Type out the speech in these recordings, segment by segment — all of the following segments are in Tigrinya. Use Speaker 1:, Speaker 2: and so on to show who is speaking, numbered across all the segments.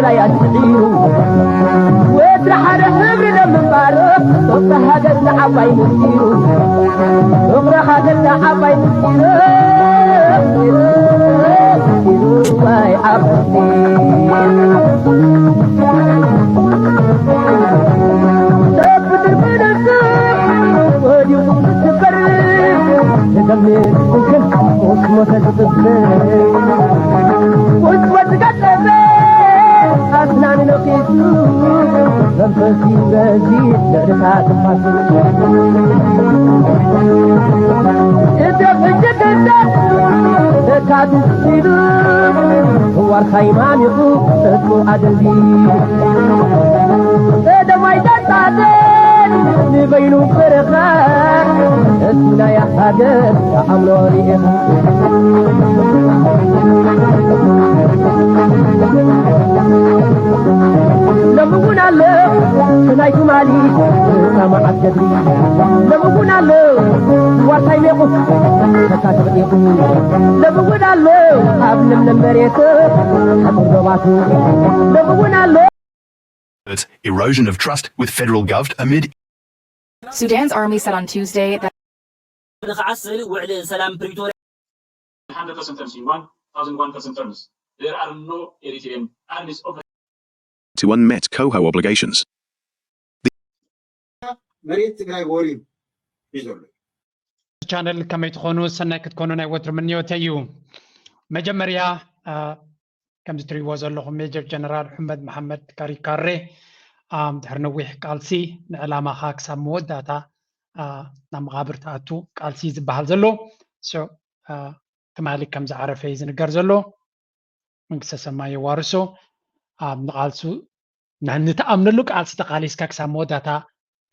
Speaker 1: لا يسعيرو وترحل حبر دم بارك صوت هذا العباي مسيرو صبر هذا العباي مسيرو واي عبدي تبدر بدك ودي تفر تدمر ممكن واسمه تدبر واسمه تقدم أسنان نقيسو منفسي بزيد لرفعة فاسو ادرب الجدد تكاد السيدو هو الخيمان يقوم تسو عدلي هذا ما يتعدل نبينو فرخان اسمنا يا حاجر يا أمروري لمبونا له سنايكو مالي سامعات جدري لمبونا له وارتاي ميقو تكاتب ميقو لمبونا له أبن من المريك حمر دوباتو لمبونا له
Speaker 2: Erosion of trust with federal government amid
Speaker 3: Sudan's army said on Tuesday that
Speaker 4: 1,001% terms. There are no Eritrean armies of
Speaker 2: to unmet COHO obligations.
Speaker 5: channel كما تكونوا سنة كتكونوا نايوتر من يوتيو مجمريا كم تري وزلهم ميجر جنرال محمد كاري دهرنويح قالسي نعلامة هاك سامود داتا نام غابر تاتو قالسي زبحال زلو سو تمالي كم زعرف يزن قرزلو منكسا سماي وارسو نقالسو نتأمن لك قالسي تقاليس كاك سامود داتا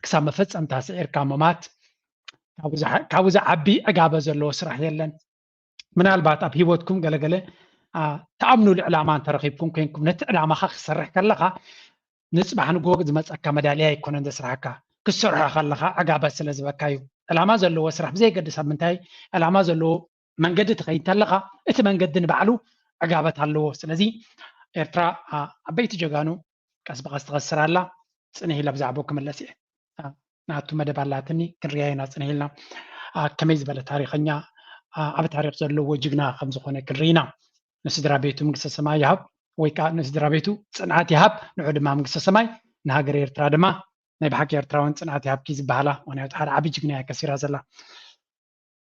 Speaker 5: كسام فتس أم تاسعير كامامات كاوزا عبي أقابة زلو سرح يلن من البات أب هيوتكم قلقلي تأمنوا الإعلامان ترغيبكم كينكم نت إعلام خاخ سرح كلها نسبح نقول زمت أكا مدالية يكون عند سرحكا كسرح خلها أقابة سلزبا كايو إعلام زلو وسرح بزي قد سابنتاي إعلام زلو من قد تغيين تلغا إت من قد نبعلو أقابة هالو سلزي إرترا أبيت جوغانو كاسبغ استغسر الله سنهي لبزعبوكم اللسي ناتو مدبالاتني كرياينا سنهي لنا كميز بلا تاريخنيا أبا تاريخ زلو وجقنا خمسخونا كرينا نسدرا بيتو مقصة سماي يهب ويكا نسدرا بيتو صنعات يهب نعود ما مقصة سماي نهاجر يرترا دما نبحك يرترا وان صنعات يهب كيز بحالا وانا يتحار عبي جقنا كثيرا زلا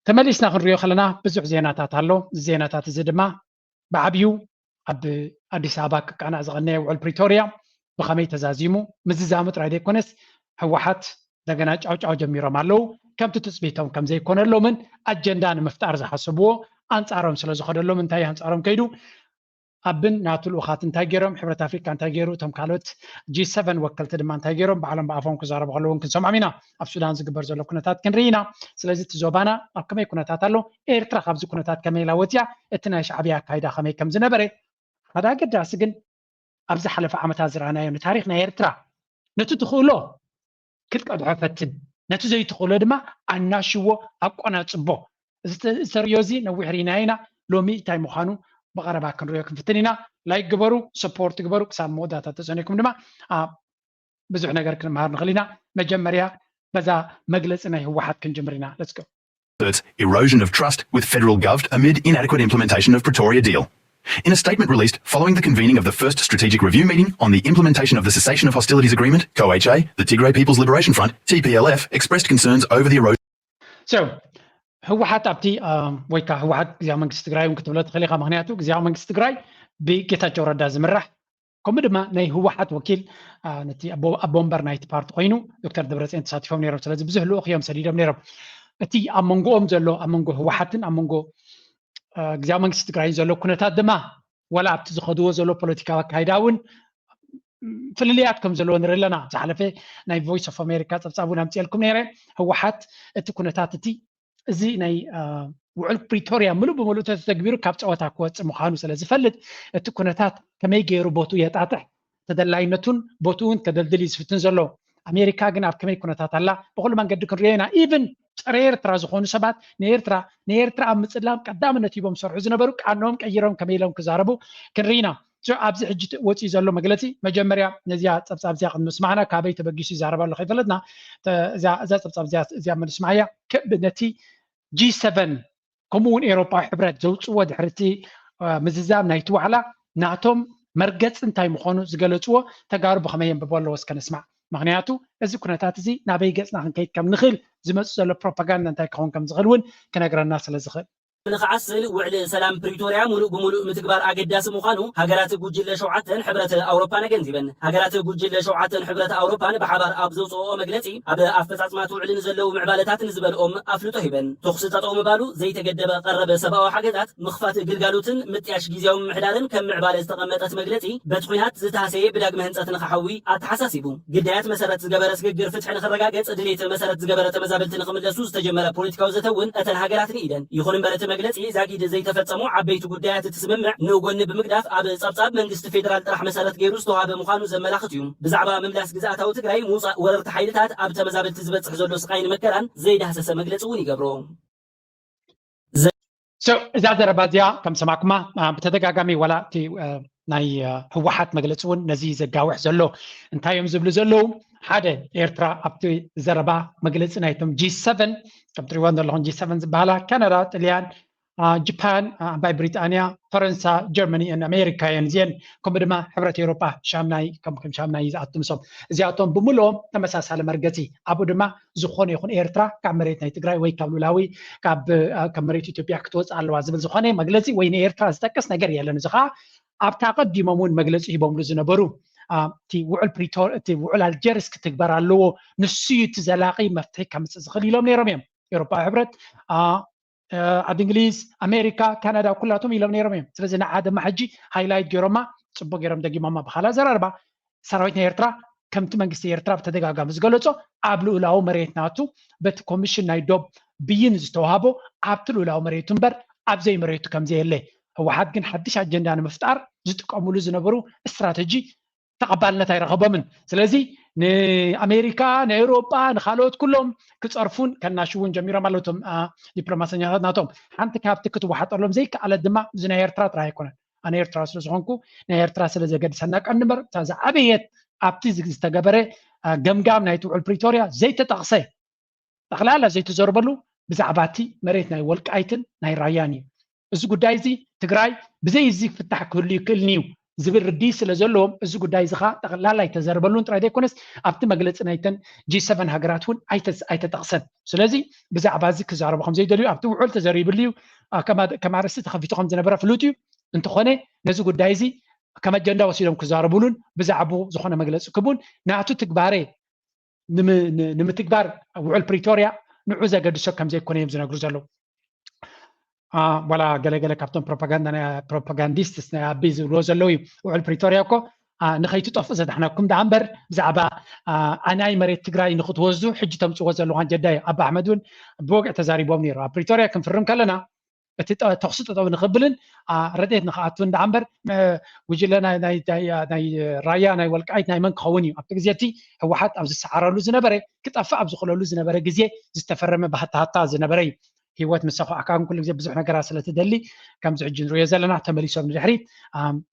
Speaker 5: تمليسنا خنريو خلنا بزوح زيناتات هالو زيناتات زدما بعبيو أب أديس أباك كان أزغني وعلى بريتوريا بخمي تزازيمو مززامت رايدي كونس هوحات دغنا عاو جميرو مالو كم تتسبيتهم كم زي كون لو من اجندان مفتار زحسبو انصارهم سلازخدلو من تاي انصارهم كيدو ابن ناتو الوخات انتا غيرهم حبرت افريقيا انتا غيرو تم كالوت جي 7 وكلت دما انتا غيرهم بعلم بافهم كزارب غلون كنسمع مينا اب سودان زغبر زلو كنتات كنرينا سلازي تزوبانا اب كمي كنتات الله ايرترا خبز كنتات كمي لاوتيا اتنا شعبيا كايدا خمي كم زنبري هذا قداس ግን ابز حلف عامتا زرانا يوم تاريخنا ايرترا نتو تخولو كتقدع فتن نتو زي تقولو دما اناشو اقنا صبو سريوزي نوي حريناينا لومي تاي مخانو بقربا كنريو كفتنينا لايك جبرو سبورت جبرو كسام موداتا تسونيكم دما بزح ነገር كنمهار نخلينا مجمريا بزا مجلسنا هو واحد كنجمرينا let's go
Speaker 2: erosion of trust with federal government amid inadequate implementation of Pretoria deal. In a statement released following the convening of the first strategic review meeting on the implementation of the cessation of hostilities agreement, COHA, the Tigray People's Liberation Front, TPLF, expressed concerns over the erosion.
Speaker 5: So, هو حتى أبتي ويكا هو حتى زي ما قلت تجراي ممكن تبلغ خليها مهنياتو زي ما قلت تجراي بكتا جورا داز مرح كم بدما ناي هو حتى وكيل نتي أبومبر نايت بارت قينو دكتور دبرتين تصاتفهم نيرب سلازم بزهلو أخيام سديدم نيرب أتي أمونجو أمزلو أمونجو هو حتى أمونجو زي ما قلت تجراي زلو كنتا دما ولا بتزخدوه زلو بوليتيكا كايداون فللياتكم زلو نرلنا زحلفه ناي فويس اوف امريكا تصابون امثالكم نيره هو حت اتكونتاتتي زي ناي وعل بريتوريا ملو بملو تتكبيرو كاب صوتا كوص مخانو سلاز فلد اتكونتات كمي غيرو بوتو يطاطح تدلاينتون بوتون كدلدل يسفتن زلو امريكا غن اب كمي كونتات الله بقول ما قد كرينا ايفن صرير ترا زخون سبات نيرترا ام مصلام قدامنت يبم سرعو زنبرو قانوم قيرهم كميلهم كزاربو كرينا ኣብዚ ሕጂ ወፂኡ ዘሎ መግለፂ መጀመርያ ነዚያ ፀብፃብ እዚኣ ክንስማዕና ካበይ ተበጊሱ ይዛረባ ኣሎ ከይፈለጥና እዛ ፀብፃብ እዚኣ ምንስማዕያ ነቲ G7 ከምኡውን ኤውሮፓዊ ሕብረት ዘውፅዎ ድሕርቲ ምዝዛብ ናይቲ ዋዕላ ናቶም መርገፅ እንታይ ምዃኑ ዝገለፅዎ ተጋሩ ብኸመይ የንብቦ ኣለዎ እስከ ንስማዕ ምክንያቱ እዚ ኩነታት እዚ ናበይ ገፅና ክንከይድ ከም ንኽእል ዝመፁ ዘሎ ፕሮፓጋንዳ እንታይ ክኸውን ከም ዝኽእል እውን ክነግረና ስለ ዝኽእል
Speaker 6: ንኽዓስል ውዕሊ ሰላም ፕሪቶርያ ሙሉእ ብሙሉእ ምትግባር ኣገዳሲ ምዃኑ ሃገራት ጉጅለ 7 ሕብረት ኣውሮፓ ነገንዚበን ሃገራት ጉጅለ 7 ሕብረት ኣውሮፓን ብሓባር ኣብ ዘውፅኦ መግለፂ ኣብ ኣፈፃፅማት ውዕሊ ንዘለዉ ምዕባለታት ንዝበልኦም ኣፍልጦ ሂበን ተኽሲ ጠጠው ምባሉ ዘይተገደበ ቀረበ ሰብኣዊ ሓገዛት ምኽፋት ግልጋሎትን ምጥያሽ ግዜያዊ ምምሕዳርን ከም ምዕባለ ዝተቐመጠት መግለፂ በቲ ኩናት ዝተሃሰየ ብዳግመ ህንፀት ንኽሓዊ ኣተሓሳሲቡ ግዳያት መሰረት ዝገበረ ስግግር ፍትሒ ንኽረጋገፅ ድሌት መሰረት ዝገበረ ተመዛበልቲ ንኽምለሱ ዝተጀመረ ፖለቲካዊ ዘተውን እተን ሃገራት ንኢደን ይኹን እምበር መግለፂ ዛጊድ ዘይተፈፀሙ ዓበይቲ ጉዳያት ትስምምዕ ንጎኒ ብምግዳፍ ኣብ ፀብፃብ መንግስቲ ፌደራል ጥራሕ መሰረት ገይሩ ዝተዋሃበ ምዃኑ ዘመላኽት እዩ ብዛዕባ ምምላስ ግዛእታዊ ትግራይ ምውፃእ ወረርቲ ሓይልታት ኣብ ተመዛበልቲ ዝበፅሕ ዘሎ ስቃይን መከራን ዘይዳህሰሰ መግለፂ እውን ይገብሮ
Speaker 5: እዛ ዘረባ እዚኣ ከም ሰማዕኩማ ብተደጋጋሚ ዋላ እቲ ናይ ህወሓት መግለፂ እውን ነዚ ዘጋውሕ ዘሎ እንታይ እዮም ዝብሉ ዘለው ሓደ ኤርትራ ኣብቲ ዘረባ መግለፂ ናይቶም G7 ከም ትሪእዎ ዘለኹም G7 ዝበሃላ ካናዳ ጣልያን ጃፓን ኣምባይ ብሪጣንያ ፈረንሳ ጀርመኒ ኣሜሪካ እየን እዚአን ከምኡ ድማ ሕብረት ኤውሮፓ ሻምናይ ከም ሻምናይ ዝኣቱ ምሶም እዚኣቶም ብምልኦም ተመሳሳሊ መርገፂ ኣብኡ ድማ ዝኾነ ይኹን ኤርትራ ካብ መሬት ናይ ትግራይ ወይ ካብ ሉላዊ ካብ መሬት ኢትዮጵያ ክትወፅእ ኣለዋ ዝብል ዝኾነ መግለፂ ወይ ንኤርትራ ዝጠቅስ ነገር የለን እዚ ከዓ ኣብታ ቀዲሞም እውን መግለፂ ሂቦምሉ ዝነበሩ እቲ ውዕል ፕሪቶር እቲ ውዕል ኣልጀርስ ክትግበር ኣለዎ ንሱ እቲ ዘላቂ መፍትሒ ከምፅእ ዝኽእል ኢሎም ነይሮም እዮም ኤውሮፓዊ ሕብረት ኣብ እንግሊዝ ኣሜሪካ ካናዳ ኩላቶም ኢሎም ነይሮም እዮም ስለዚ ንዓደ ማሕጂ ሃይላይት ገይሮማ ፅቡቅ ገይሮም ደጊሞማ ብካልእ ዘረባ ሰራዊት ናይ ኤርትራ ከምቲ መንግስቲ ኤርትራ ብተደጋጋሚ ዝገለፆ ኣብ ልኡላዊ መሬት ናቱ በቲ ኮሚሽን ናይ ዶብ ብይን ዝተዋሃቦ ኣብቲ ልኡላዊ መሬቱ እምበር ኣብ ዘይ መሬቱ ከምዘየለ ህወሓት ግን ሓድሽ ኣጀንዳ ንምፍጣር ዝጥቀምሉ ዝነበሩ እስትራቴጂ ተቐባልነት ኣይረኸቦምን ስለዚ ንኣሜሪካ ንኤውሮፓ ንካልኦት ኩሎም ክፀርፉን ከናሽውን ጀሚሮም ኣለቶም ዲፕሎማሰኛታት ናቶም ሓንቲ ካብቲ ክትዋሓጠሎም ዘይከኣለት ድማ እዚ ናይ ኤርትራ ጥራሕ ኣይኮነን ኣነ ኤርትራ ስለ ዝኾንኩ ናይ ኤርትራ ስለ ዘገድሰና ቀንዲ እምበር እታ ዝዓበየት ኣብቲ ዝተገበረ ገምጋም ናይቲ ውዕል ፕሪቶርያ ዘይተጠቕሰ ጠቕላላ ዘይተዘርበሉ ብዛዕባ እቲ መሬት ናይ ወልቃይትን ናይ ራያን እዩ እዚ ጉዳይ እዚ ትግራይ ብዘይ እዚ ክፍታሕ ክህሉ ይክእልኒ እዩ ዝብል ርዲ ስለ ዘለዎም እዚ ጉዳይ እዚ ከዓ ጠቕላላ ኣይተዘርበሉን ጥራይ ዘይኮነስ ኣብቲ መግለፂ ናይተን G7 ሃገራት እውን ኣይተጠቕሰን ስለዚ ብዛዕባ እዚ ክዛረቡ ከም ዘይደልዩ ኣብቲ ውዕል ተዘሪብሉ እዩ ከም ኣርእስቲ ተኸፊቱ ከም ዝነበረ ፍሉጥ እዩ እንተኾነ ነዚ ጉዳይ እዚ ከም ኣጀንዳ ወሲዶም ክዛረብሉን ብዛዕባኡ ዝኾነ መግለፂ ክቡን ናቱ ትግባሬ ንምትግባር ውዕል ፕሪቶርያ ንዑ ዘገድሶ ከም ዘይኮነ እዮም ዝነግሩ ዘለዉ ولا ገለገለ ካብቶም ፕሮፓጋንዲስትስ ናይ ኣበይ ዝብልዎ ዘለው እዩ ውዕል ፕሪቶርያ እኮ ንኸይትጠፍኡ ዘድሕነኩም ዳ እምበር ብዛዕባ ኣናይ መሬት ትግራይ ንኽትወስዱ ሕጂ ተምፅዎ ዘለኹም ኣጀንዳ እዩ ኣባ ኣሕመድ እውን ብወግዕ ተዛሪቦም ነይሩ ኣብ ፕሪቶርያ ክንፍርም ከለና እቲ ተኽሲ ጠጠው ንኽብልን ረድኤት ንኽኣትውን ዳ እምበር ውጅለ ናይ ራያ ናይ ወልቃይት ናይ መን ክኸውን እዩ ኣብቲ ግዜ እቲ ህወሓት ኣብ ዝሰዓረሉ ዝነበረ ክጠፍእ ኣብ ዝኽእለሉ ዝነበረ ግዜ ዝተፈረመ ባህታሃታ ዝነበረ እዩ ህይወት ምሳኹ ኣካን ኩሉ ግዜ ብዙሕ ነገራት ስለትደሊ ከምዚ ሕጂ ንሪኦ ዘለና ተመሊሶም ንድሕሪት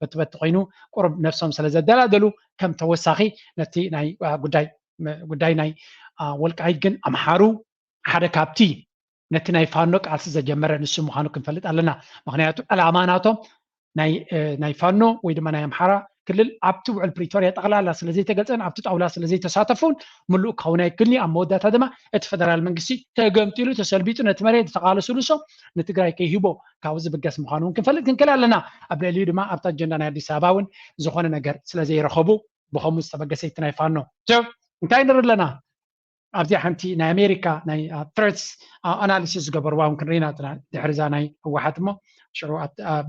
Speaker 5: በቲ ኮይኑ ቁርብ ነፍሶም ስለ ዘደላደሉ ከም ተወሳኺ ነቲ ናይ ጉዳይ ናይ ወልቃይት ግን ኣምሓሩ ሓደ ካብቲ ነቲ ናይ ፋኖ ቃልሲ ዘጀመረ ንሱ ምዃኑ ክንፈልጥ ኣለና ምክንያቱ ዕላማ ናቶም ናይ ፋኖ ወይ ድማ ናይ ኣምሓራ ክልል ኣብቲ ውዕል ፕሪቶርያ ጠቕላላ ስለ ዘይተገልፀን ኣብቲ ጣውላ ስለ ዘይተሳተፉን ምሉእ ክኸውን ኣይክእልኒ ኣብ መወዳእታ ድማ እቲ ፌደራል መንግስቲ ተገምጢሉ ተሰልቢጡ ነቲ መሬት ዝተቃለሰሉ ሰው ንትግራይ ከይሂቦ ካብኡ ዝብገስ ምዃኑ እውን ክንፈልጥ ክንክእል ኣለና ኣብ ልዕሊኡ ድማ ኣብቲ ኣጀንዳ ናይ ኣዲስ ኣበባ እውን ዝኾነ ነገር ስለ ዘይረኸቡ ብከምኡ ዝተበገሰይቲ ናይ ፋኖ እንታይ ንርኢ ኣለና ኣብዚ ሓንቲ ናይ ኣሜሪካ ናይ ትሬትስ ኣናሊሲስ ዝገበርዋ እውን ክንርኢና ድሕሪዛ ናይ ህወሓት እሞ ሽዑ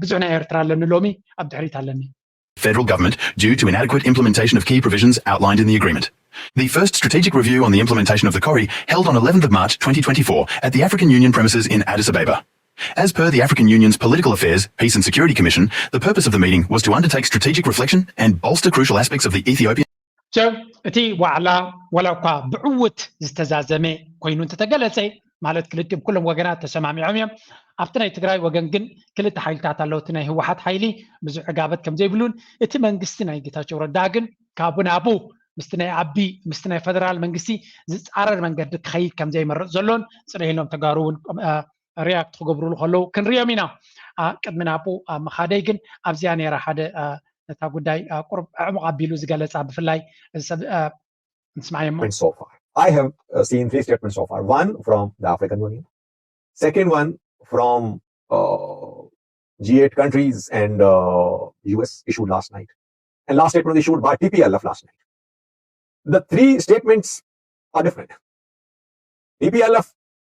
Speaker 5: ብዙሕ ናይ ኤርትራ ኣለኒ ሎሚ ኣብ ድሕሪት ኣለኒ
Speaker 2: Federal government due to inadequate implementation of key provisions outlined in the agreement. The first strategic review on the implementation of the CORI held on 11th of March 2024 at the African Union premises in Addis Ababa. As per the African Union's Political Affairs, Peace and Security Commission, the purpose of the meeting was to undertake strategic reflection and bolster crucial aspects of the Ethiopian
Speaker 5: እቲ ዋዕላ ወላ እኳ ብዕውት ዝተዛዘመ ኮይኑ እንተተገለፀ ማለት ክልቲኦም ኩሎም ወገናት ተሰማሚዖም እዮም أفتنا تجري وجنجن كل تحيل تعتلو تناي هو حد حيلي بزح عقابات كم زي بلون إتمنجستنا يجتاش ورا داجن كابون أبو مستناي عبي مستناي فدرال منجسي عرر من قد خيل كم زي مرة زلون صريح لهم تجارون رياكت خبروا له خلوا كن ريامينا قد من أبو مخاديجن أبزياني راح هذا نتاقوداي قرب عمقابيلو زجالة صعب في الله نسمع يمو.
Speaker 7: So far, I have seen 3 statements so far. One from the African Union, second one from G8 countries and US issued last night, and last statement issued by TPLF last night. The 3 statements are different. TPLF,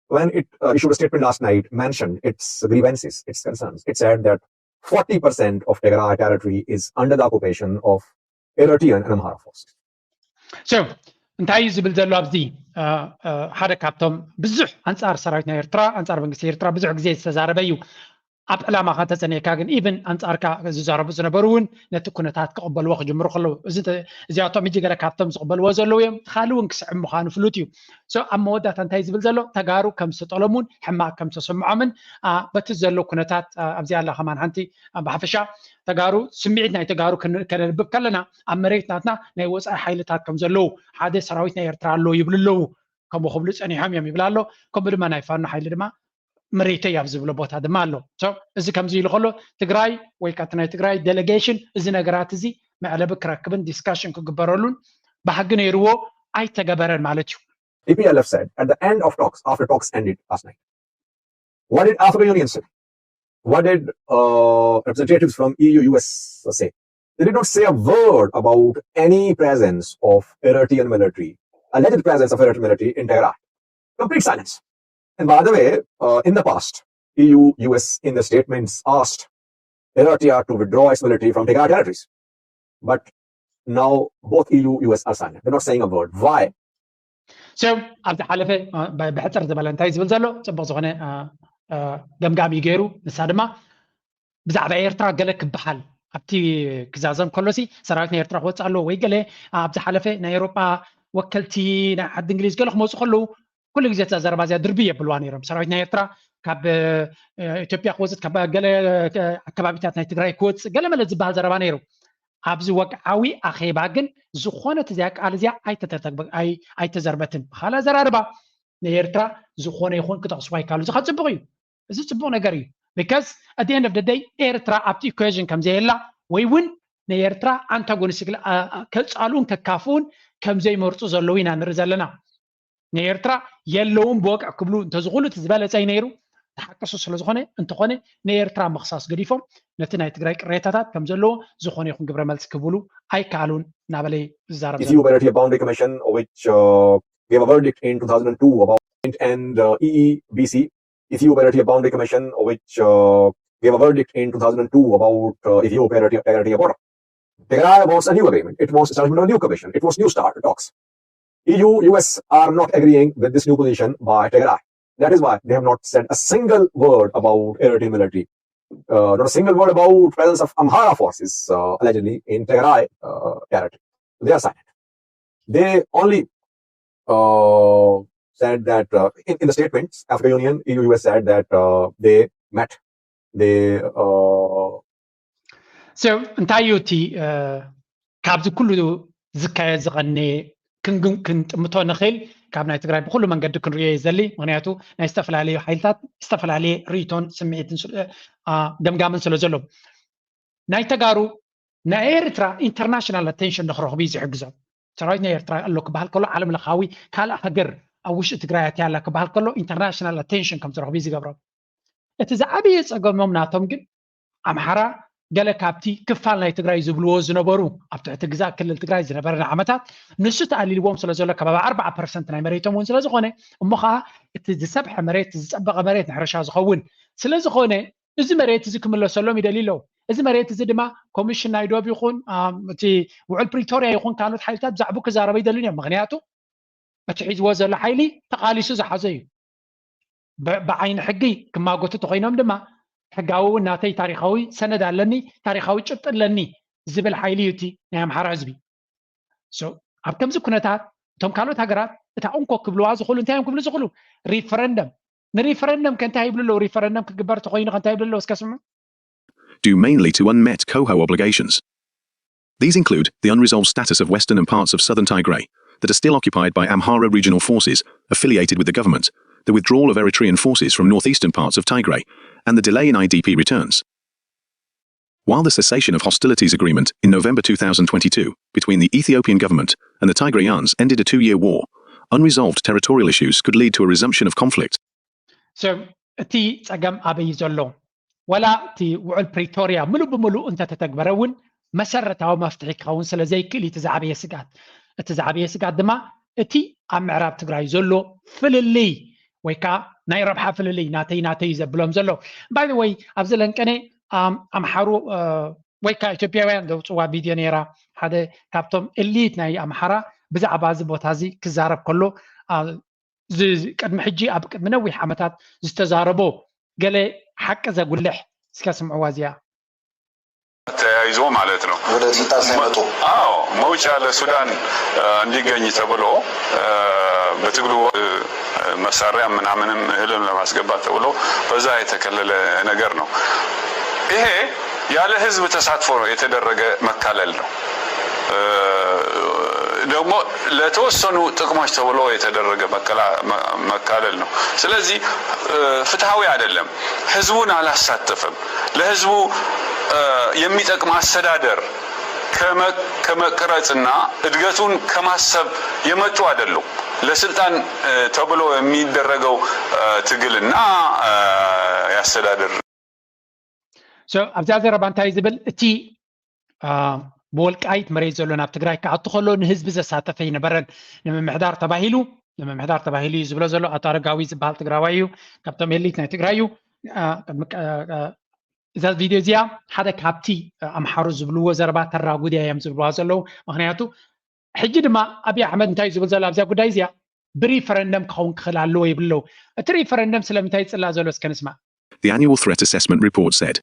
Speaker 7: when it issued a statement last night, mentioned its grievances, its concerns. It said that 40% of Tigray territory is under the occupation of Eritrean and Amhara forces.
Speaker 5: So, انتهي زبل زلوا بزي حدا كابتم بزح أنصار سرايتنا إرترا أنصار بنجس إرترا بزح جزء تزاربيو أب لا ما خاطر سنة كاجن إيفن أنصار كا زارب سنة برون نتكون تقبل وقت جمرو خلو إذا أتوم يجي على كابتم قبل وزلوا يوم خالون كسر مخانو فلوتيو سو أما وده تنتهي زبل زلوا تجارو كم ستطلمون حما كم تسمع من بتزلوا كنتات أبزي الله خمان هنتي بحفشة تجارو سمعتنا تجارو كان بكلنا أمريكنا نيوز حيلتات كم زلوا حدا سراويتنا يرترا له يبللو كم خبلت أني هم يبلالو كم بدنا نايفان حيل ما مريتي يابزبلو بوت هذا مالو so إذا كم زي لخلو تجراي ويكاتنا تجراي delegation إذا نجرات زي ما على بكرة كبن discussion كجبرولون بحقنا يروو أي تجبرن مالتشو.
Speaker 7: TPLF said at the end of talks, after talks ended last night, what did African Union say? What did representatives from EU, US say? They did not say a word about any presence of Eritrean military, alleged presence of Eritrean military in Tigray. Complete silence. And by the way, in the past, EU, US in the statements asked Eritrea to withdraw its military from Tigray territories. But now both EU, US are silent. They're not saying a word. Why?
Speaker 5: So, عبد الحلفة بحتر زبالنتاي زبلزلو تبغى زغنة جمجام يجيرو نسادما بزعبة إيرترا قالك بحال أبتي كزازم كلوسي سرايتنا إيرترا خوت قالوا ويقله عبد الحلفة نيروبا وكلتي حد إنجليز قالوا خمس خلوا كل جزء أزربيجان دربية بالوانيرم سرايتنا إيرترا كاب إثيوبيا خوت كاب قال كبابيتات نيتجراي كوت قال ما لازم بهالزربانيرو أبز وقعوي أخي باجن زخونة تزاك على زيا أي تترتب أي تزربتن خلا زراربا نيرترا زخونة يخون كتقصواي كالو زخات زبغيو إذا تبغون أجري because at the end of the day إيرترا أبتي equation كم زي لا ويون نيرترا أنتاغونستيك كتسألون ككافون كم زي مرتو زلوين عن رزالنا نيرترا يلون بوق عقبلون تزغلوا تزبالة زي نيرو تحكسوا سلزخونة أنتخونة نيرترا مخصص قريفهم نتنا يتقرأ ريتاتات كم زلوا زخونة يخون قبل ملس كبولو أي كالون نابلي زارب
Speaker 7: Ethiopia Boundary Commission, which gave a verdict in 2002 about and EEBC, Ethiopia Boundary Commission, which gave a verdict in 2002 about Ethiopia border. Tigray wants a new agreement. It wants establishment of a new commission. It wants new start talks. EU, US are not agreeing with this new position by Tigray. That is why they have not said a single word about Eritrean military. Not a single word about presence of Amhara forces allegedly in Tigray territory. They are silent. They only said that in the statements, African Union, EU, US said that they met. They
Speaker 5: So انتايوتي كابز كله زكاية زغني كنت متونخيل كابنا يتقرأ بكل من قد كن رياي زلي مغنياتو نستفل عليه حيلتات استفل عليه ريتون سمعت دمقامن سلوزلو نايتقارو نا إيرترا international attention نخرج بيزي حقزو سرايتنا إيرترا قال لك بهالكله عالم الخاوي كالا هجر أو وش تقرأت يا لك بهالكله international attention كم سرخ بيزي قبره إتزا أبي يسأقول ممناتهم جن أمحرا قال كابتي كفالنا يتقرأ يزبلوا زنبرو أبتع تجزاء كل التقرأ زنبرنا عمتات نسيت على اللي وصل زولا كبا 4% مريتهم ونسلا زخونة مخها تزسبح مريت تزسبق مريت نحرشها زخون سلا زخونة إذا مريت زكمل الله سلام يدليله إذا مريت زي دما كوميشن نايدوب يخون تي وعلى بريتوريا يخون كانوا حيلتات زعبوك زاربي دليله مغنياته بتحيز وزلا حيلي تقالي سوزة حزي بعين حقي كما قلت تقينهم دما حقاو ناتي تاريخوي سند علني تاريخوي شط لني زبل حيليوتي نعم حرزبي سو أبكم زكونتات توم كانوا تجارات تاعون كوكبلوا زخلوا انتهم كوكبلوا زخلوا ريفرندم ንሪፈረንደም ከንታይ ይብሉ ለው ሪፈረንደም ክግበር ተኮይኑ ከንታይ ይብሉ ለው እስከ ስምዑ
Speaker 8: due mainly to unmet COHO obligations. These include the unresolved status of western and parts of southern Tigray that are still occupied by Amhara regional forces affiliated with the government, the withdrawal of Eritrean forces from northeastern parts of Tigray, and the delay in IDP returns. While the cessation of hostilities agreement in November 2022 between the Ethiopian government and the Tigrayans ended a 2-year war, unresolved territorial issues could lead to a resumption of conflict.
Speaker 5: So, እቲ ፀገም ኣበይ ዘሎ ወላ እቲ ውዕል ፕሪቶሪያ ሙሉእ ብሙሉእ እንተተተግበረ እውን መሰረታዊ መፍትሒ ክኸውን ስለ ዘይክእል እቲ ዝዓበየ ስጋት እቲ ዝዓበየ ስጋት ድማ እቲ ኣብ ምዕራብ ትግራይ ዘሎ ፍልልይ ወይ ከዓ ናይ ረብሓ ፍልልይ ናተይ ዘብሎም ዘሎ ባይ ዘ ወይ ኣብዚ ለንቀነ ኣምሓሩ ወይ ከዓ ኢትዮጵያውያን ዘውፅዋ ቪድዮ ነይራ ሓደ ካብቶም ኤሊት ናይ ኣምሓራ ብዛዕባ እዚ ቦታ እዚ ክዛረብ ከሎ ቅድሚ ሕጂ ኣብ ቅድሚ ነዊሕ ዓመታት ዝተዛረቦ ገለ ሓቂ ዘጉልሕ እስከ ስምዕዋ እዚኣ
Speaker 9: ተያይዞ ማለት ነው
Speaker 10: ወደ ስልጣን ሳይመጡ
Speaker 9: መውጫ ለሱዳን እንዲገኝ ተብሎ በትግሉ መሳሪያ ምናምንም እህልም ለማስገባት ተብሎ በዛ የተከለለ ነገር ነው። ይሄ ያለ ህዝብ ተሳትፎ የተደረገ መካለል ነው። ደግሞ ለተወሰኑ ጥቅሞች ተብሎ የተደረገ መካለል ነው። ስለዚህ ፍትሃዊ አይደለም። ህዝቡን አላሳተፈም። ለህዝቡ የሚጠቅም አስተዳደር ከመቅረጽና እድገቱን ከማሰብ የመጡ አይደሉም። ለስልጣን ተብሎ የሚደረገው ትግልና ያስተዳደር
Speaker 5: ኣብዛ ዘረባ እንታይ ዝብል እቲ ብወልቃይት መሬት ዘሎ ናብ ትግራይ ክኣቱ ከሎ ንህዝቢ ዘሳተፈ ይነበረን ንምምሕዳር ተባሂሉ እዩ ዝብሎ ዘሎ ኣቶ ኣረጋዊ ዝበሃል ትግራዋይ እዩ ካብቶም ኤሊት ናይ ትግራይ እዩ እዛ ቪድዮ እዚኣ ሓደ ካብቲ ኣምሓሩ ዝብልዎ ዘረባ ተራጉድያ እዮም ዝብልዋ ዘለዉ ምክንያቱ ሕጂ ድማ ኣብይ ኣሕመድ እንታይ ዝብል ዘሎ ኣብዛ ጉዳይ እዚኣ ብሪፈረንደም ክኸውን ክኽእል ኣለዎ ይብለው እቲ ሪፈረንደም ስለምንታይ ይፅላ ዘሎ እስከ ንስማዕ
Speaker 8: The annual threat assessment report said.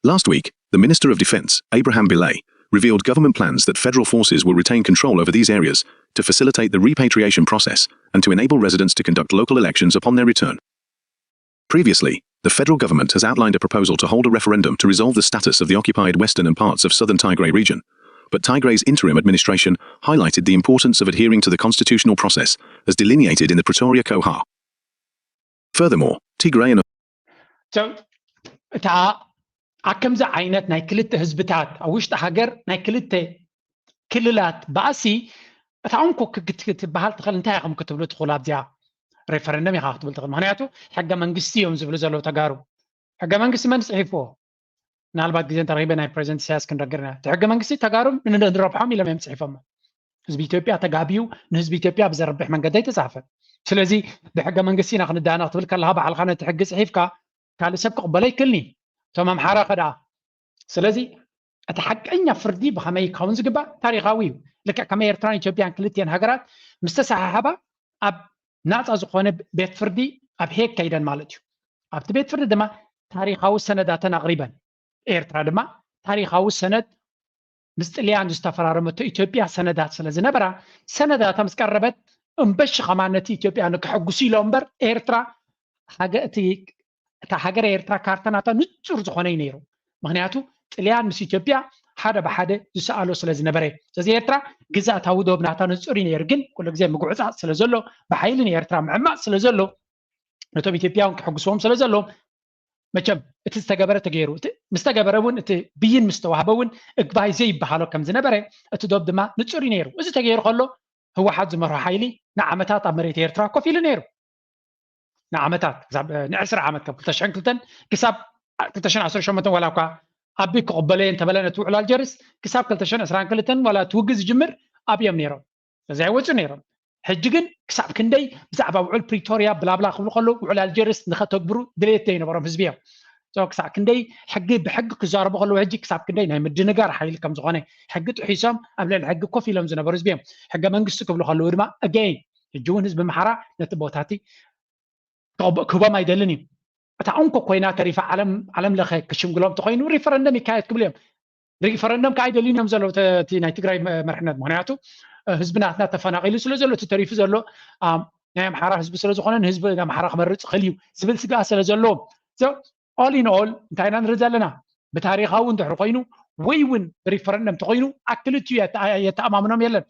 Speaker 8: Last week, the Minister of Defense, Abraham Bilay, revealed government plans that federal forces will retain control over these areas to facilitate the repatriation process and to enable residents to conduct local elections upon their return. Previously, the federal government has outlined a proposal to hold a referendum to resolve the status of the occupied western and parts of southern Tigray region, but Tigray's interim administration highlighted the importance of adhering to the constitutional process as delineated in the Pretoria COHA. Furthermore, Tigray and
Speaker 5: ከምዚ ዓይነት ናይ ክልተ ህዝብታት ኣብ ውሽጢ ሃገር ናይ ክልተ ክልላት ባእሲ እታ እንኮ ክትበሃል ትኽእል እንታይ ኢኹም ክትብሉ ትኽእሉ ኣብዚኣ ሬፈረንደም ኢኻ ክትብል ትኽእል ምክንያቱ ሕገ መንግስቲ እዮም ዝብሉ ዘለዉ ተጋሩ ሕገ መንግስቲ መን ፅሒፍዎ ምናልባት ግዜ እንተረኺበ ናይ ፕሬዚደንት ኢሳያስ ክንረግርና እቲ ሕገ መንግስቲ ተጋሩ ንረብሖም ኢሎም እዮም ፅሒፎሞ ህዝቢ ኢትዮጵያ ተጋቢዩ ንህዝቢ ኢትዮጵያ ብዘርብሕ መንገዲ ኣይተፃሓፈ ስለዚ ብሕገ መንግስቲ ኢና ክንዳና ክትብል ከለካ ባዕልካ ነቲ ሕጊ ፅሒፍካ ካልእ ሰብ ክቕበሎ ይክእልኒ እቶም ኣምሓራ ከደኣ ስለዚ እቲ ሓቀኛ ፍርዲ ብኸመይ ክኸውን ዝግባእ ታሪኻዊ እዩ ልክዕ ከመይ ኤርትራን ኢትዮጵያን ክልቲአን ሃገራት ምስ ተሰሓሓባ ኣብ ናፃ ዝኾነ ቤት ፍርዲ ኣብ ሄግ ከይደን ማለት እዩ ኣብቲ ቤት ፍርዲ ድማ ታሪኻዊ ሰነዳተን ኣቕሪበን ኤርትራ ድማ ታሪኻዊ ሰነድ ምስ ጥልያን ዝተፈራረመቶ ኢትዮጵያ ሰነዳት ስለ ዝነበራ ሰነዳታ ምስ ቀረበት እምበሽ ኸማ ነቲ ኢትዮጵያ ንክሕጉሱ ኢሎ እምበር ኤርትራ እታ ሃገር ኤርትራ ካርታናታ ንፁር ዝኾነ እዩ ነይሩ ምክንያቱ ጥልያን ምስ ኢትዮጵያ ሓደ ብሓደ ዝሰኣሎ ስለ ዝነበረ ስለዚ ኤርትራ ግዛእታዊ ዶብናታ ንፁር እዩ ነይሩ ግን ኩሉ ግዜ ምግዕፃፅ ስለ ዘሎ ብሓይሊ ንኤርትራ ምዕማፅ ስለ ዘሎ ነቶም ኢትዮጵያውን ክሕጉስዎም ስለ ዘሎ መቸም እቲ ዝተገበረ ተገይሩ ምስ ተገበረ እውን እቲ ብይን ምስ ተዋህበ እውን እግባይ ዘይበሃሎ ከም ዝነበረ እቲ ዶብ ድማ ንፁር እዩ ነይሩ እዚ ተገይሩ ከሎ ህወሓት ዝመርሖ ሓይሊ ንዓመታት ኣብ መሬት ኤርትራ ኮፍ ኢሉ ነይሩ ንዓመታት ን10 ዓመት ካብ 2002 ክሳብ 2018 ዋላ እኳ ኣቢ ክቕበለ እንተበለ ነቲ ውዕላል ጀርስ ክሳብ 2022 ዋላ እቲ ውግእ ዝጅምር ኣብዮም ነይሮም ስለዚ ኣይወፁ ነይሮም ሕጂ ግን ክሳብ ክንደይ ብዛዕባ ውዕል ፕሪቶሪያ ብላብላ ክብሉ ከሎ ውዕላል ጀርስ ንኸተግብሩ ድሌት ዘይነበሮም ህዝቢ እዮም ክሳብ ክንደይ ሕጊ ብሕጊ ክዛረቡ ከለዉ ሕጂ ክሳብ ክንደይ ናይ ምድንጋር ሓይሊ ከም ዝኾነ ሕጊ ጥሒሶም ኣብ ልዕሊ ሕጊ ኮፍ ኢሎም ዝነበሩ ህዝቢ እዮም ሕገ መንግስቲ ክብሉ ከለዉ ድማ ኣገይን ሕጂ እውን ህዝቢ ምሓራ ነቲ ቦታቲ ክህቦም ኣይደልን እዩ እታ እንኮ ኮይና ተሪፋ ዓለም ለኸ ክሽምግሎም ተኮይኑ ሪፈረንደም ይካየድ ክብል እዮም ሪፈረንደም ከዓ ኣይደልዩን እዮም ዘለዉ እቲ ናይ ትግራይ መርሕነት ምክንያቱ ህዝብናትና ተፈናቂሉ ስለ ዘሎ እቲ ተሪፉ ዘሎ ናይ ኣምሓራ ህዝቢ ስለ ዝኾነን ህዝቢ ኣምሓራ ክመርፅ ክእል እዩ ዝብል ስጋኣት ስለ ዘለዎ ኦል ኢን ኦል እንታይ ኢና ንርኢ ዘለና ብታሪኻዊ እንድሕር ኮይኑ ወይ እውን ብሪፈረንደም ተኮይኑ ኣክልትዩ የተኣማምኖም የለን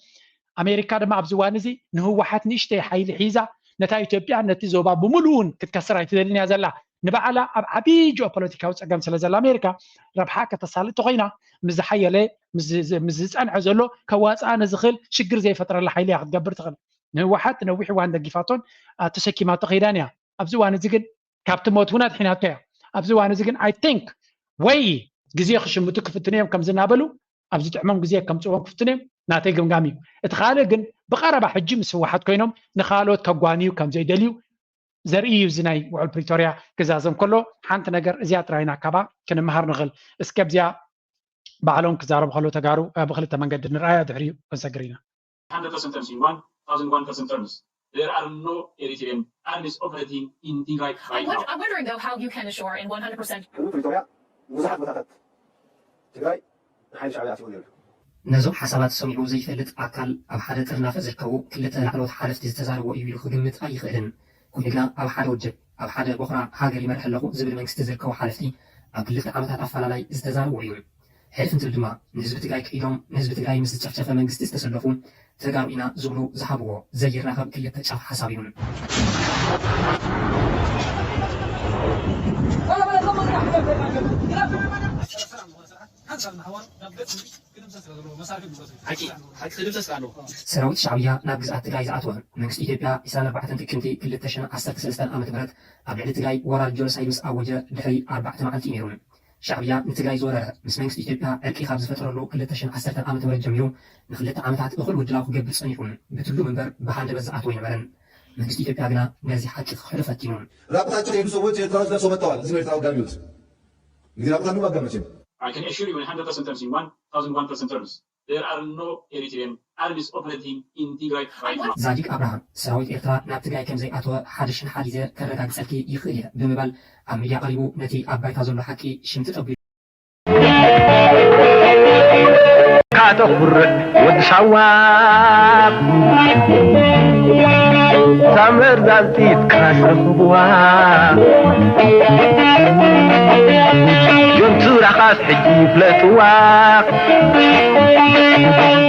Speaker 5: ኣሜሪካ ድማ ኣብዚ እዋን እዚ ንህወሓት ንእሽተይ ሓይሊ ሒዛ ነታ ኢትዮጵያ ነቲ ዞባ ብምሉኡን ክትከስር ኣይትደልን እያ ዘላ ንባዕላ ኣብ ዓብይ ጂኦፖለቲካዊ ፀገም ስለ ዘላ ኣሜሪካ ረብሓ ከተሳልጥ ኮይና ምስ ዝሓየለ ምስ ዝፀንሐ ዘሎ ከዋፅኣ ንዝኽእል ሽግር ዘይፈጥረላ ሓይሊ እያ ክትገብር ትኽእል ንህወሓት ነዊሕ እዋን ደጊፋቶን ተሰኪማቶ ከይዳን እያ ኣብዚ እዋን እዚ ግን ካብቲ ሞት እውን ኣድሒናቶ እያ ኣብዚ እዋን እዚ ግን ኣይ ቲንክ ወይ ግዜ ክሽምቱ ክፍትኑ እዮም ከም ዝናበሉ ኣብዚ ጥዕሞም ግዜ ከምፅዎም ክፍትኑ እዮም ናተይ ግምጋም እዩ እቲ ካልእ ግን ብቐረባ ሕጂ ምስ ህወሓት ኮይኖም ንኻልኦት ከጓንዩ ከም ዘይደልዩ ዘርኢ እዩ እዚ ናይ ውዕል ፕሪቶርያ ክዛዘም ከሎ ሓንቲ ነገር እዚኣ ጥራይና ካባ ክንምሃር ንኽእል እስኪ ኣብዚኣ ባዕሎም ክዛረቡ ከሎ ተጋሩ ብክልተ መንገዲ ንርኣያ ድሕሪኡ ክንሰግር ኢና
Speaker 4: 100% terms in 1001% terms. There are no Eritrean armies operating in Tigray right now.
Speaker 3: I'm wondering though how you can assure in 100%.
Speaker 7: بريتوريا ብዙሓት ቦታታት ትግራይ ንሓይሊ ሻዕብያ ኣትዎ ነይሩ
Speaker 10: ነዞም ሓሳባት ሰሚዑ ዘይፈልጥ ኣካል ኣብ ሓደ ጥርናፈ ዝርከቡ ክልተ ላዕለዎት ሓለፍቲ ዝተዛረቦ እዩ ኢሉ ክግምት ኣይኽእልን ኮይኑ ግና ኣብ ሓደ ወጀብ ኣብ ሓደ ቦኽራ ሃገር ይመርሕ ኣለኹ ዝብል መንግስቲ ዝርከቡ ሓለፍቲ ኣብ ክልተ ዓመታት ኣፈላላይ ዝተዛረቡ እዩ ሕልፍ እንትብል ድማ ንህዝቢ ትግራይ ክኢሎም ንህዝቢ ትግራይ ምስ ዝጨፍጨፈ መንግስቲ ዝተሰለፉ ተጋሩ ኢና ዝብሉ ዝሃብዎ ዘይራኸብ ክልተ ጫፍ ሓሳብ እዩ ሰራዊት ሻዕብያ ናብ ግዝኣት ትግራይ ዝኣተወ መንግስቲ ኢትዮጵያ 24 ጥቅምቲ 2013 ዓ.ም ኣብ ልዕሊ ትግራይ ወራር ጆኖሳይድ ምስ ኣወጀ ድሕሪ 4 መዓልቲ ነይሩ ሻዕብያ ንትግራይ ዝወረረ ምስ መንግስቲ ኢትዮጵያ ዕርቂ ካብ ዝፈጥረሉ 2010 ዓ.ም ጀሚሩ ንክልተ ዓመታት እኹል ውድላው ክገብር ፀኒሑ ብትሉ መንበር ብሃንደበት ዝኣተወ ይነበረን መንግስቲ ኢትዮጵያ ግና ነዚ ሓቂ ክሕሉ ፈቲኑ
Speaker 7: ራቁታቸው የሄዱ ሰዎች ኤርትራ ደርሰው መጥተዋል እዚህ ኤርትራ ወጋሚዎች እንግዲህ ራቁታን ማጋመችም
Speaker 4: I can assure you in 100% terms in 1001% terms. There are no Eritrean armies operating in Tigray right now.
Speaker 10: ዛዲግ አብርሃም ሰራዊት ኤርትራ ናብ ትግራይ ከም ዘይኣተወ ሓድሽን ሓዲዘ ከረጋግፀልኪ ይኽእል እየ ብምባል ኣብ ሚድያ ቀሪቡ ነቲ ኣብ ባይታ ዘሎ ሓቂ ሽምቲ ጠቢሉ
Speaker 1: ካተኹርዕ ወዲ ሻዋብ ሳምር ዛንቲት ካስረኽብዋ ጆንቱራ ኻስ ሕጂ ይፍለጥዋ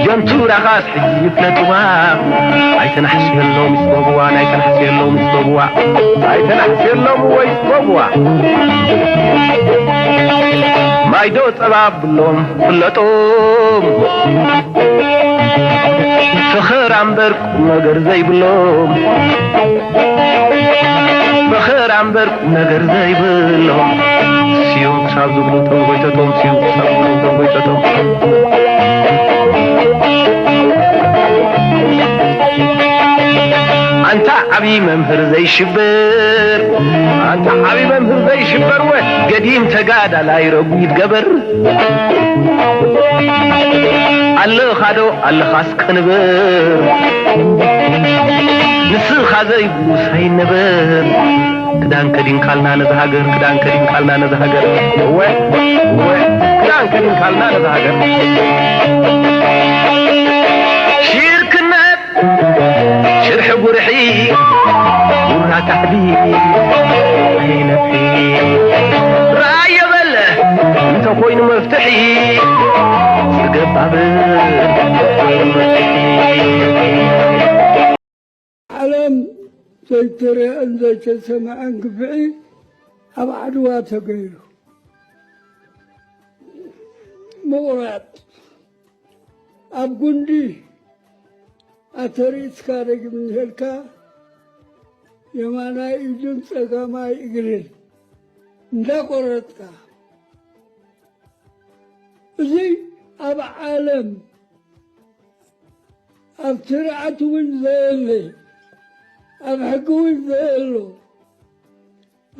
Speaker 1: ጆንቱራ ኻስ ሕጂ ይፍለጥዋ ኣይተናሕስየሎም ይስበብዋ ናይተናሕስየሎም ይስበብዋ ኣይተናሕስየሎም ወይ ይስበብዋ ማይዶ ፀባብሎም ፍለጦም ፍኽር ኣንበር ቁም ነገር ዘይብሎም ፍኽር ኣንበር ቁም ነገር ዘይብሎም ሲዩ ክሳብ ዝብሉ ተንጎይተቶም ሲዩ ክሳብ ዝብሉ ተንጎይተቶም አንተ ዓብይ መምህር ዘይሽብር አንተ ዓብይ መምህር ዘይሽብር ወይ ገዲም ተጋዳላይ ረጉ ይትገበር ኣለኻዶ ኣለኻስ ክንብር ንስኻ ዘይብሉ ሳይነብር ክዳን ከዲን ካልና ነዚ ሃገር ክዳን ከዲን ካልና ነዚ ሃገር ወይ ክዳን ከዲን ካልና ነዚ ሃገር ሽርክነት ሽርሕ ጉርሒ ጉራ ካሕዲ ኣይነፍሒ ረኣየ በለ እንተኮይኑ መፍትሒ ዝገባብር ኮይኑ መፍትሒ
Speaker 11: ዓለም ዘይተረአን ዘይተሰምዐን ግፍዒ ኣብ ዓድዋ ተገይሩ ምቑራጥ ኣብ ጉንዲ ኣተሪትካ ደግም ንሄድካ የማናይ እጁን ፀጋማይ እግርን እንዳቆረጥካ እዚ ኣብ ዓለም ኣብ ስርዓት እውን ዘየለ ኣብ ሕጊ እውን ዘየሎ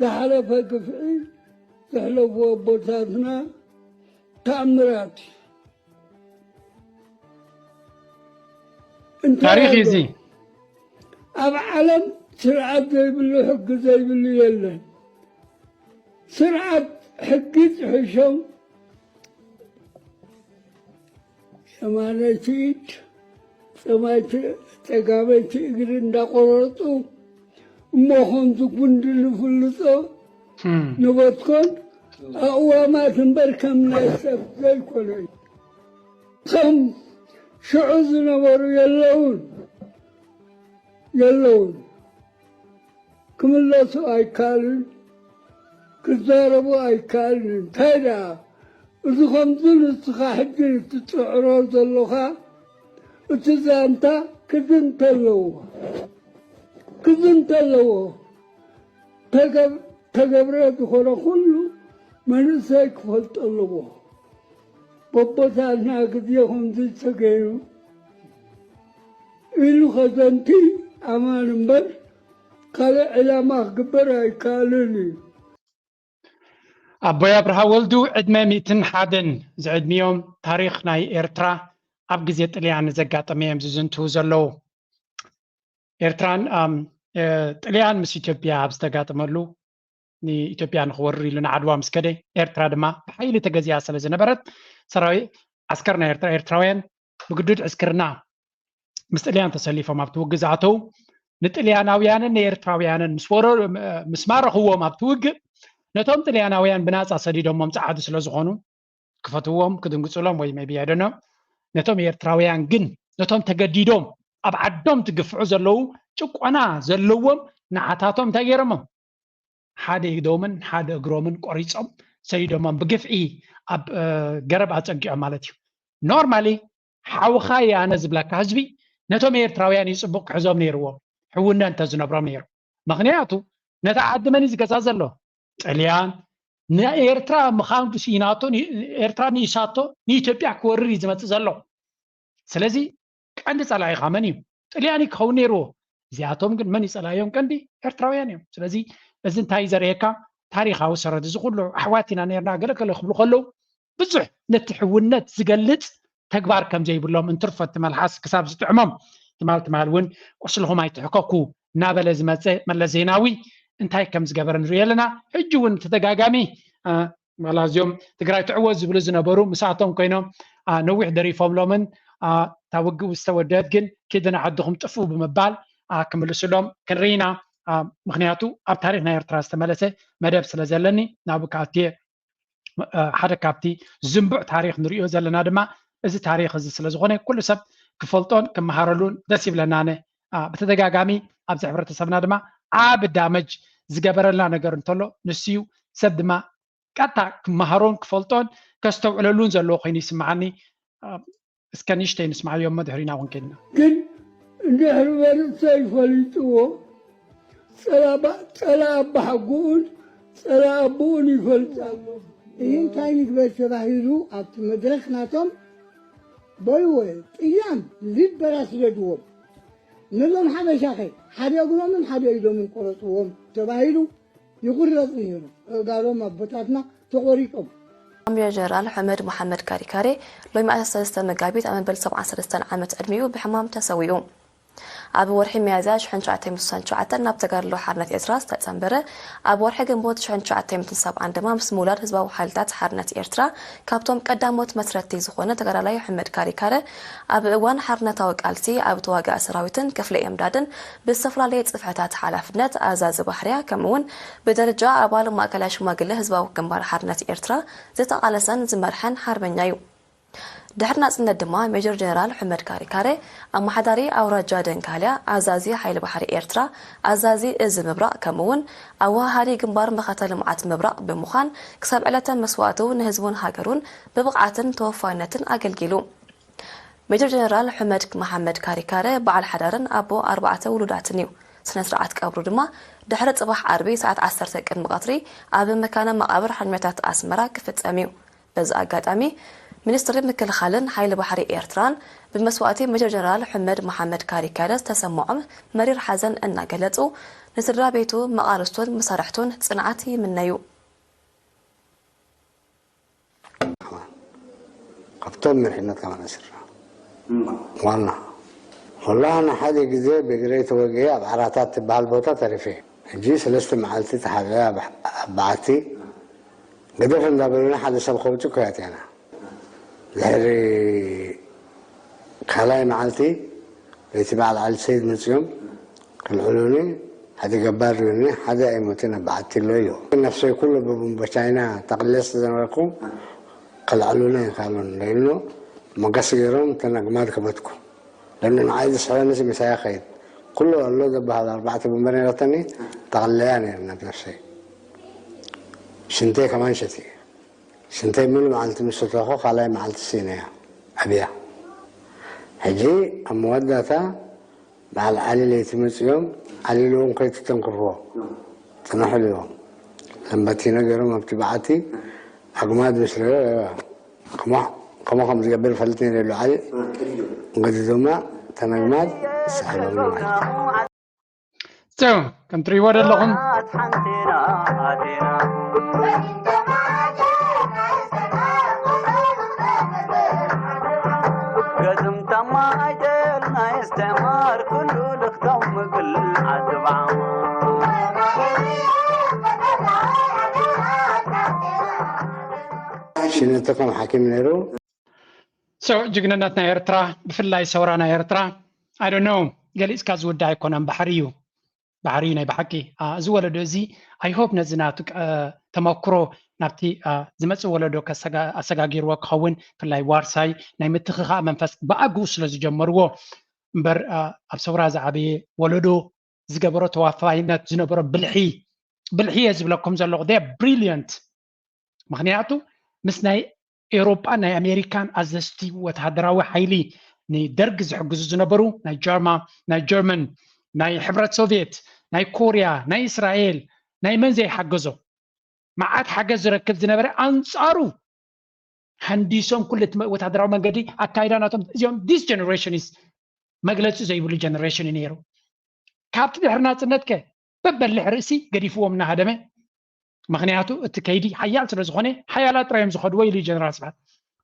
Speaker 11: ዝሓለፈ ግፍዒ ዘሕለፍዎ ኣቦታትና ተኣምራት
Speaker 5: ታሪክ እዚ
Speaker 11: ኣብ ዓለም ስርዓት ዘይብሉ ሕጊ ዘይብሉ የለን ስርዓት ሕጊ ፅሕሾም የማነይቲ ኢድ ሰማይት ተጋበች እግር እንዳቆረጡ እሞኾን ዝጉንድ ንፍልጦ ንበትኮን ኣእዋማት እምበር ከም ናይ ሰብ ዘይኮነ ከም ሽዑ ዝነበሩ የለውን ክምለሱ ኣይከኣልን ክዛረቡ ኣይከኣልን እንታይ ደኣ እዚ ከምዚ ንስኻ ሕጂ እትፅዕሮ ዘለኻ እቲ ዛንታ ክድንት ኣለዎ ተገብረ ዝኾነ ኩሉ መንእሰይ ክፈልጥ ኣለዎ በቦታትና ግዜ ከምዚ ተገይሩ ኢሉ ኸዘንቲ ኣማን እምበር ካልእ ዕላማ ክግበር ኣይከኣልን እዩ
Speaker 5: ኣቦይ ኣብርሃ ወልዱ ዕድመ 101 ዝዕድሚዮም ታሪክ ናይ ኤርትራ ኣብ ግዜ ጥልያን ዘጋጠመ እዮም ዝዝንቱ ዘለዉ ኤርትራን ጥልያን ምስ ኢትዮጵያ ኣብ ዝተጋጠመሉ ንኢትዮጵያ ንክወርር ኢሉ ንዓድዋ ምስ ከደ ኤርትራ ድማ ብሓይሊ ተገዚኣ ስለ ዝነበረት ሰራዊት ዓስከር ናይ ኤርትራውያን ብግዱድ ዕስክርና ምስ ጥልያን ተሰሊፎም ኣብቲ ውግእ ዝኣተው ንጥልያናውያንን ንኤርትራውያንን ምስ ማረኽዎም ኣብቲ ውግእ ነቶም ጥልያናውያን ብናፃ ሰዲዶሞም ፀዓዱ ስለ ዝኾኑ ክፈትዎም ክድንግፅሎም ወይ ሜቢ ኣይደኖ ነቶም ኤርትራውያን ግን ነቶም ተገዲዶም ኣብ ዓዶም ትግፍዑ ዘለዉ ጭቆና ዘለዎም ንዓታቶም እንታይ ገይሮሞም ሓደ ኢዶምን ሓደ እግሮምን ቆሪፆም ሰዲዶሞም ብግፍዒ ኣብ ገረብ ኣፀጊዖም ማለት እዩ ኖርማሊ ሓውኻ ያነ ዝብለካ ህዝቢ ነቶም ኤርትራውያን ይፅቡቅ ክሕዞም ነይርዎም ሕውነ እንተዝነብሮም ነይሩ ምክንያቱ ነታ ዓዲ መን እዩ ዝገዛ ዘሎ ጥልያን ንኤርትራ ምኻንዱ ሲናቶ ኤርትራ ንኢሳቶ ንኢትዮጵያ ክወርር እዩ ዝመፅእ ዘሎ ስለዚ ቀንዲ ፀላኢኻ መን እዩ ጥልያን ክኸውን ነይርዎ እዚኣቶም ግን መን ይፀላዮም ቀንዲ ኤርትራውያን እዮም ስለዚ እዚ እንታይ ዘርእየካ ታሪካዊ ሰረት እዚ ኩሉ ኣሕዋትና ነርና ገለገለ ክብሉ ከለዉ ብዙሕ ነቲ ሕውነት ዝገልፅ ተግባር ከም ዘይብሎም እንትርፈት መልሓስ ክሳብ ዝጥዕሞም ትማል እውን ቁስልኹም ኣይትሕከኩ እናበለ ዝመፅእ መለስ ዜናዊ እንታይ ከም ዝገበረ ንሪኦ ኣለና ሕጂ እውን ተደጋጋሚ መላዝዮም ትግራይ ትዕወት ዝብሉ ዝነበሩ ምስኣቶም ኮይኖም ነዊሕ ደሪፎምሎምን እታ ውግእ ዝተወደት ግን ኪድና ዓድኹም ጥፍኡ ብምባል ክምልስሎም ክንርኢና ምክንያቱ ኣብ ታሪክ ናይ ኤርትራ ዝተመለሰ መደብ ስለ ዘለኒ ናብኡ ካኣትየ ሓደ ካብቲ ዝንቡዕ ታሪክ ንሪኦ ዘለና ድማ እዚ ታሪክ እዚ ስለ ዝኾነ ኩሉ ሰብ ክፈልጦን ክመሃረሉን ደስ ይብለናነ ብተደጋጋሚ ኣብዚ ሕብረተሰብና ድማ ዓብ ዳመጅ ዝገበረልና ነገር እንተሎ ንስዩ ሰብ ድማ ቀጥታ ክመሃሮን ክፈልጦን ከስተውዕለሉን ዘለዎ ኮይኑ ይስማዓኒ እስከ ንእሽተይ ንስማዕዮም ድሕሪና እውን ከድና
Speaker 11: ግን እንድሕሪ መንእሰይ ፈሊጥዎ ፀላ ኣባሓጉኡን ፀላ ኣቦኡን ይፈልጣሉ
Speaker 12: ይህ እንታይ ይግበር ተባሂሉ ኣብቲ መድረክ ናቶም በይወ ጥያን ዝበራ ስለድዎም ንሎም ሓበሻኸ ሓደ እግሮምን ሓደ ኢዶምን ቆረፅዎም ተባሂሉ ይቁረፅ ነይሩ እጋሮም ኣቦታትና ተቆሪጦም
Speaker 13: أمير جنرال حمد محمد كاريكاري لو ما أسست مقابيت أمن بل 73 عام عدميو بحمام تسويو أبو ورحي ميازاج حن شعتي مسان شعتنا نبتقر له حرنة إسراس تأسنبرة أبو ورحي جنبوت حن شعتي متنصب عندما مسمولار هزبا وحالتات حرنة إرترا كابتوم قداموت مسرتي زخونة تقر علي حمد كاريكاري أبو وان حرنة توقالتي أبو تواقع سراويتن كفلي إمدادن بالسفرة ليت صفحتات حلافنت أزاز بحريا كمون بدرجة أبوال ما أكلاش ما قله هزبا وكمبار حرنة إرترا زيت قالسان زمرحن حربنيايو دحرنا سنة دما ميجر جنرال حمد كاريكاري أما حداري أو رجادن كاليا أزازي حيل بحري إرترا أزازي إز مبرأ كمون أو هاري جنبار مختل معات مبرأ بمخان كسب علة مسواتو نهزبون هاجرون ببقعة توفانة أجلجلو ميجر جنرال حمد محمد كاريكاري بعد حدارن أبو 4 ولودات نيو سنة رعات كابرو دما دحرت صباح عربي ساعة 10 سكن مقاطري أبو مكان مقابر حرمتات أسمرا كفت أميو بز أجاد أمي منستر مكل خالن حيل بحري إيرتران بمسواتي ميجر جنرال حمد محمد كاريكارس تسمعهم مرير حزن أن قلتو نسرا بيتو مقارستون مسارحتون صنعتي من نيو
Speaker 14: قبطون من حنا كمان أسرع والله أنا حد جزء بقريت وجيه بعراتات بهالبوطة تعرفين جي سلست معلتي تحليها بعتي قدر إن دبلنا حد سب خوتو كياتي أنا لهري خلاي معلتي ليتبع على السيد مسيوم العلوني هذا جبار روني هذا أيمتنا بعت له يو نفسه كله ببشاينا تقلص زنوكم قال علوني قالون لأنه ما قصيرهم تنقمات كبتكم لأنه عايز سؤال نسي مسايا خير كله الله ذبح هذا 4 بمبنى رتني تغلياني نفسي شنتي كمان شتي شنتي منو معلت مستوخو خلاي معلت السينية أبيع هجي أمودتا مع العلي اللي يتمس يوم علي لهم كيف تنكروا تنحل اليوم لما تينا جرم بتبعتي أقماد بسرعة كما خمس قبل فلتين اللي علي قد دوما تنقماد سهلون
Speaker 5: So, كم تريوار لهم
Speaker 15: قدم تماجر استعمار كله لختم كل عتبع
Speaker 14: شنو تكون حكيم نيرو
Speaker 5: So, جنناتنا إيرترا بفلاي سورانا إيرترا I don't know قال إسكاز ودا يكون بحريو بحرينا بحكي زوال دوزي I hope نزناتك تمكرو نبتي زمت ولدو كسجاجير وكهون فلاي وارساي نايمتخخا منفس بأجوس لزجمرو بر أبصورة زعبي ولدو زجبرو توافاينات زنبرو بالحي يزبلكم زلوا ده brilliant مخنياتو مسناي أوروبا ناي أمريكان أزستي وتهدراوي حيلي ناي درجز حجز زنبرو ناي جرمن ناي حبرة سوفيت ناي كوريا ناي إسرائيل ناي من زي حجزو معاد حجز ركب زنبرة أنصارو هنديسهم كل وتهدراو من قدي أكايداناتهم يوم this generation is مجلس زي بلو generation نيرو كابت بحرنات النتك ببل حرسي قديفو من هدمه مغنياتو التكيدي حيال سرزخوني حيالات رايم زخدوه يلي جنرال سبعت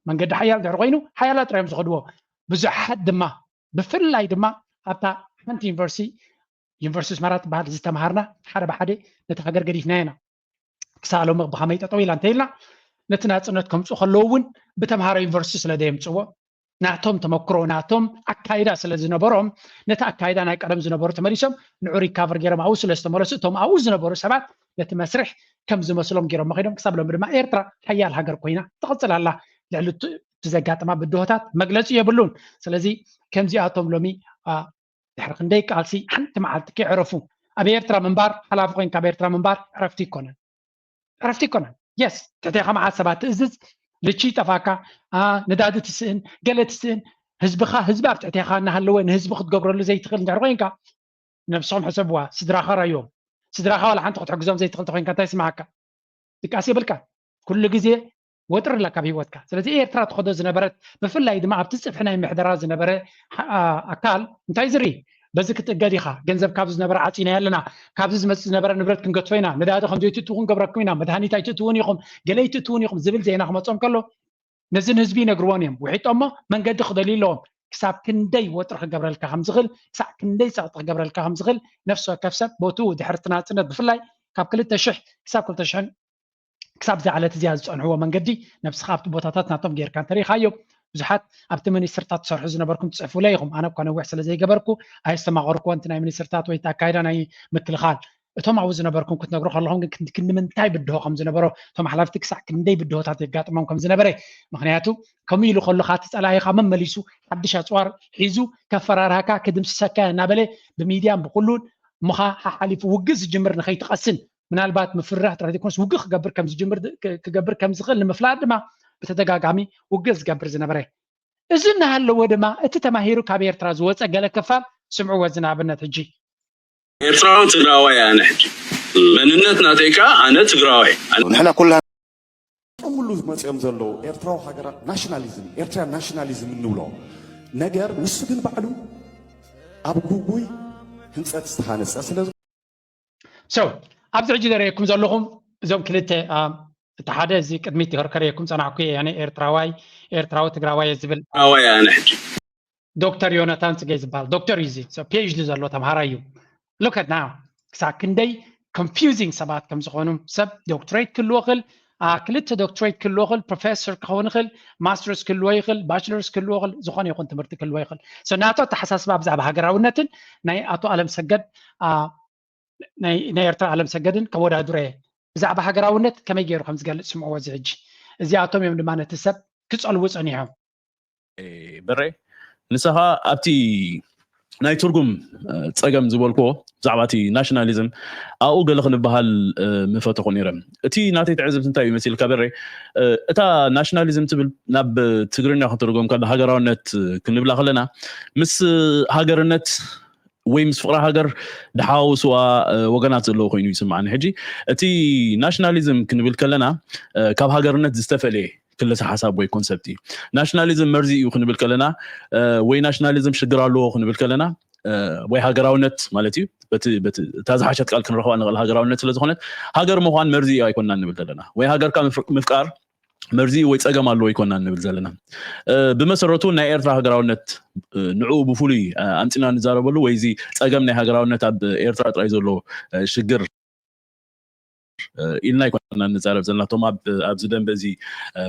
Speaker 5: من قد حيال دعوينو حيالات رايم زخدوه بزحد دما بفلاي دما حتى حنت يونيفرسيس مرات بعد زتمهرنا حدا بحدي نتفجر قديفنا هنا كسالو بخميته طويله انتيلنا نتناصنتكم خلوون بتمهار يونيفرسيس لديم صو ناتهم تمكرو ناتهم اكايدا سلازنبرهم نتا اكايدا ناي قدم زنبرو تمريسم نعوري كافر غير ما اوس لستمرستهم او زنبرو سبات نتمسرح كم زمسلهم غير ما خيدهم كسب لهم دما ايرترا حيال هاجر كوينا تقصل الله لعل تزغاطما بدوهات مغلص يبلون سلازي كم زياتهم لومي دحرق ندي قالسي حنت معلت كيعرفوا ابي ايرترا منبار حلاف كوين كابيرترا منبار عرفتي كونن يس تتيخا مع سبات ازز لشي تفاكا ندادت السن قالت السن هزبا بتعتيخا انها اللوين هزب خد قبر له زي تخل ندعروينكا نفسهم حسبوا سدراخا رايوم سدراخا ولا حنت تحجزهم زي تخل تخوينكا تسمعك دكاسي بلكا كل غزي وتر لك بهوتك سلازي ايرترا تخدو زنبرت بفلاي دما بتصف حنا محدرا زنبره اكال انتاي زري بزك تقاديخا ገንዘብ ካብዝ ነበር ዓጺና ያለና ካብዝ ዝመጽ ነበር ንብረት ክንገጥፈይና ነዳዲ ከም ዘይት ትውን ገብረኩና መድሃኒት ኣይት ትውን ይኹም ገለይት ትውን ይኹም ዝብል ዜና ክመጾም ከሎ ነዝን ህዝቢ ነግርዎን እዮም ውሒጦሞ መንገዲ ክደልይሎም ክሳብ ክንደይ ወጥር ክገብረልካ ከም ዝኽእል ክሳብ ክንደይ ጸቕጥ ክገብረልካ ከም ዝኽእል ነፍሶ ከፍሰብ ቦቱ ድሕሪ ትናጽነት ብፍላይ ካብ 2000 ክሳብ 2000 ክሳብ ዝዓለት እዚኣ ዝጸንሕዎ መንገዲ ነፍስኻ ኣብቲ ቦታታት ናቶም ጌርካ እንተሪኻዮ ብዙሓት ኣብቲ ሚኒስትርታት ትሰርሑ ዝነበርኩም ትጽሕፉ ላይ ኢኹም ኣነ እኳ ነዊሕ ስለ ዘይገበርኩ ኣይሰማቐርኩንቲ ናይ ሚኒስትርታት ወይ ኣካይዳ ናይ ምክልኻል እቶም ኣብኡ ዝነበርኩም ክትነግሩ ከለኹም ግን ክንምንታይ ብድሆ ከም ዝነበሮ እቶም ሓላፍቲ ክሳዕ ክንደይ ብድሆታት የጋጥሞም ከም ዝነበረ ምክንያቱ ከምኡ ኢሉ ከለካ ትጸላኢኻ መመሊሱ ሓድሽ ኣፅዋር ሒዙ ከፈራርሃካ ክድምስሰካ እናበለ ብሚድያን ብኩሉን እሞኻ ሓሓሊፉ ውግእ ዝጅምር ንኸይትቐስን ምናልባት ምፍራሕ ጥራሕ ዘይኮነስ ውግእ ክገብር ከም ዝኽእል ንምፍላጥ ድማ بتدقاقامي وقز قبر زنبري إذن هالو ودما اتتماهيرو كاب إيرترا زوات أقل كفال سمعوا وزنا بنا تجي
Speaker 16: إيرترا تقراوي أنا حجي من النتنا تيكا أنا تقراوي
Speaker 17: نحن كلها كله ما تيمزلو إيرترا حجرا ناشناليزم إيرترا ناشناليزم نولو نجار وسجن بعلو أبو بوي هنسة تستحانس أصلا
Speaker 5: أبدأ جدا رأيكم زلهم زوم كلته اتحاد زي قدمي تهركريكم صنعكم يعني ايرتراوي تግራዋይ ዝብል
Speaker 16: تግራዋይ أنا حجي
Speaker 5: دكتور يوناتان تجي زبال دكتور يزي so PhD زلو تمهرايو look at now كسا كندي confusing سبات كم زخونم سب دكتوريت كل وقل ክልተ ዶክትሬት ክልዎ ይኽእል ፕሮፌሰር ክኸውን ይኽእል ማስተርስ ክልዎ ይኽእል ባችለርስ ክልዎ ይኽእል ዝኾነ ይኹን ትምህርቲ ክልዎ ይኽእል ናቶ ተሓሳስባ ብዛዕባ ሃገራውነትን ናይ ኣቶ ኣለም ሰገድ ናይ ኤርትራ ኣለም ሰገድን ከወዳድረ ብዛዕባ ሃገራውነት ከመይ ገይሩ ከም ዝገልጽ ስምዕዎ እዚ ሕጂ እዚኣቶም እዮም ድማ ነቲ ሰብ ክጸልዉ ጸኒሖም
Speaker 18: በረ ንስኻ ኣብቲ ናይ ትርጉም ፀገም ዝበልኮ ብዛዕባ እቲ ናሽናሊዝም ኣብኡ ገለ ክንበሃል ምፈተኹ ነይረ እቲ ናተይ ትዕዝብቲ እንታይ እዩ መሲልካ በረ እታ ናሽናሊዝም ትብል ናብ ትግርኛ ክትርጎም ከላ ሃገራውነት ክንብላ ከለና ምስ ሃገርነት ወይ ምስ ፍቅሪ ሃገር ድሓውስዋ ወገናት ዘለዎ ኮይኑ ይስምዓኒ ሕጂ እቲ ናሽናሊዝም ክንብል ከለና ካብ ሃገርነት ዝተፈለየ ክልተ ሓሳብ ወይ ኮንሰፕት እዩ ናሽናሊዝም መርዚ እዩ ክንብል ከለና ወይ ናሽናሊዝም ሽግር ኣለዎ ክንብል ከለና ወይ ሃገራውነት ማለት እዩ በቲ ታዝሓሸት ቃል ክንረኽባ ንኽእል ሃገራውነት ስለ ዝኾነት ሃገር ምዃን መርዚ እዩ ኣይኮንና ንብል ዘለና ወይ ሃገርካ ምፍቃር መርዚ ወይ ፀገም ኣለዎ ይኮንና ንብል ዘለና ብመሰረቱ ናይ ኤርትራ ሃገራውነት ንዑ ብፍሉይ ኣንፂና ንዛረበሉ ወይ እዚ ፀገም ናይ ሃገራውነት ኣብ ኤርትራ ጥራይ ዘሎ ሽግር ኢልና ይኮንና ንዛረብ ዘለና ቶም ኣብዚ ደንበ እዚ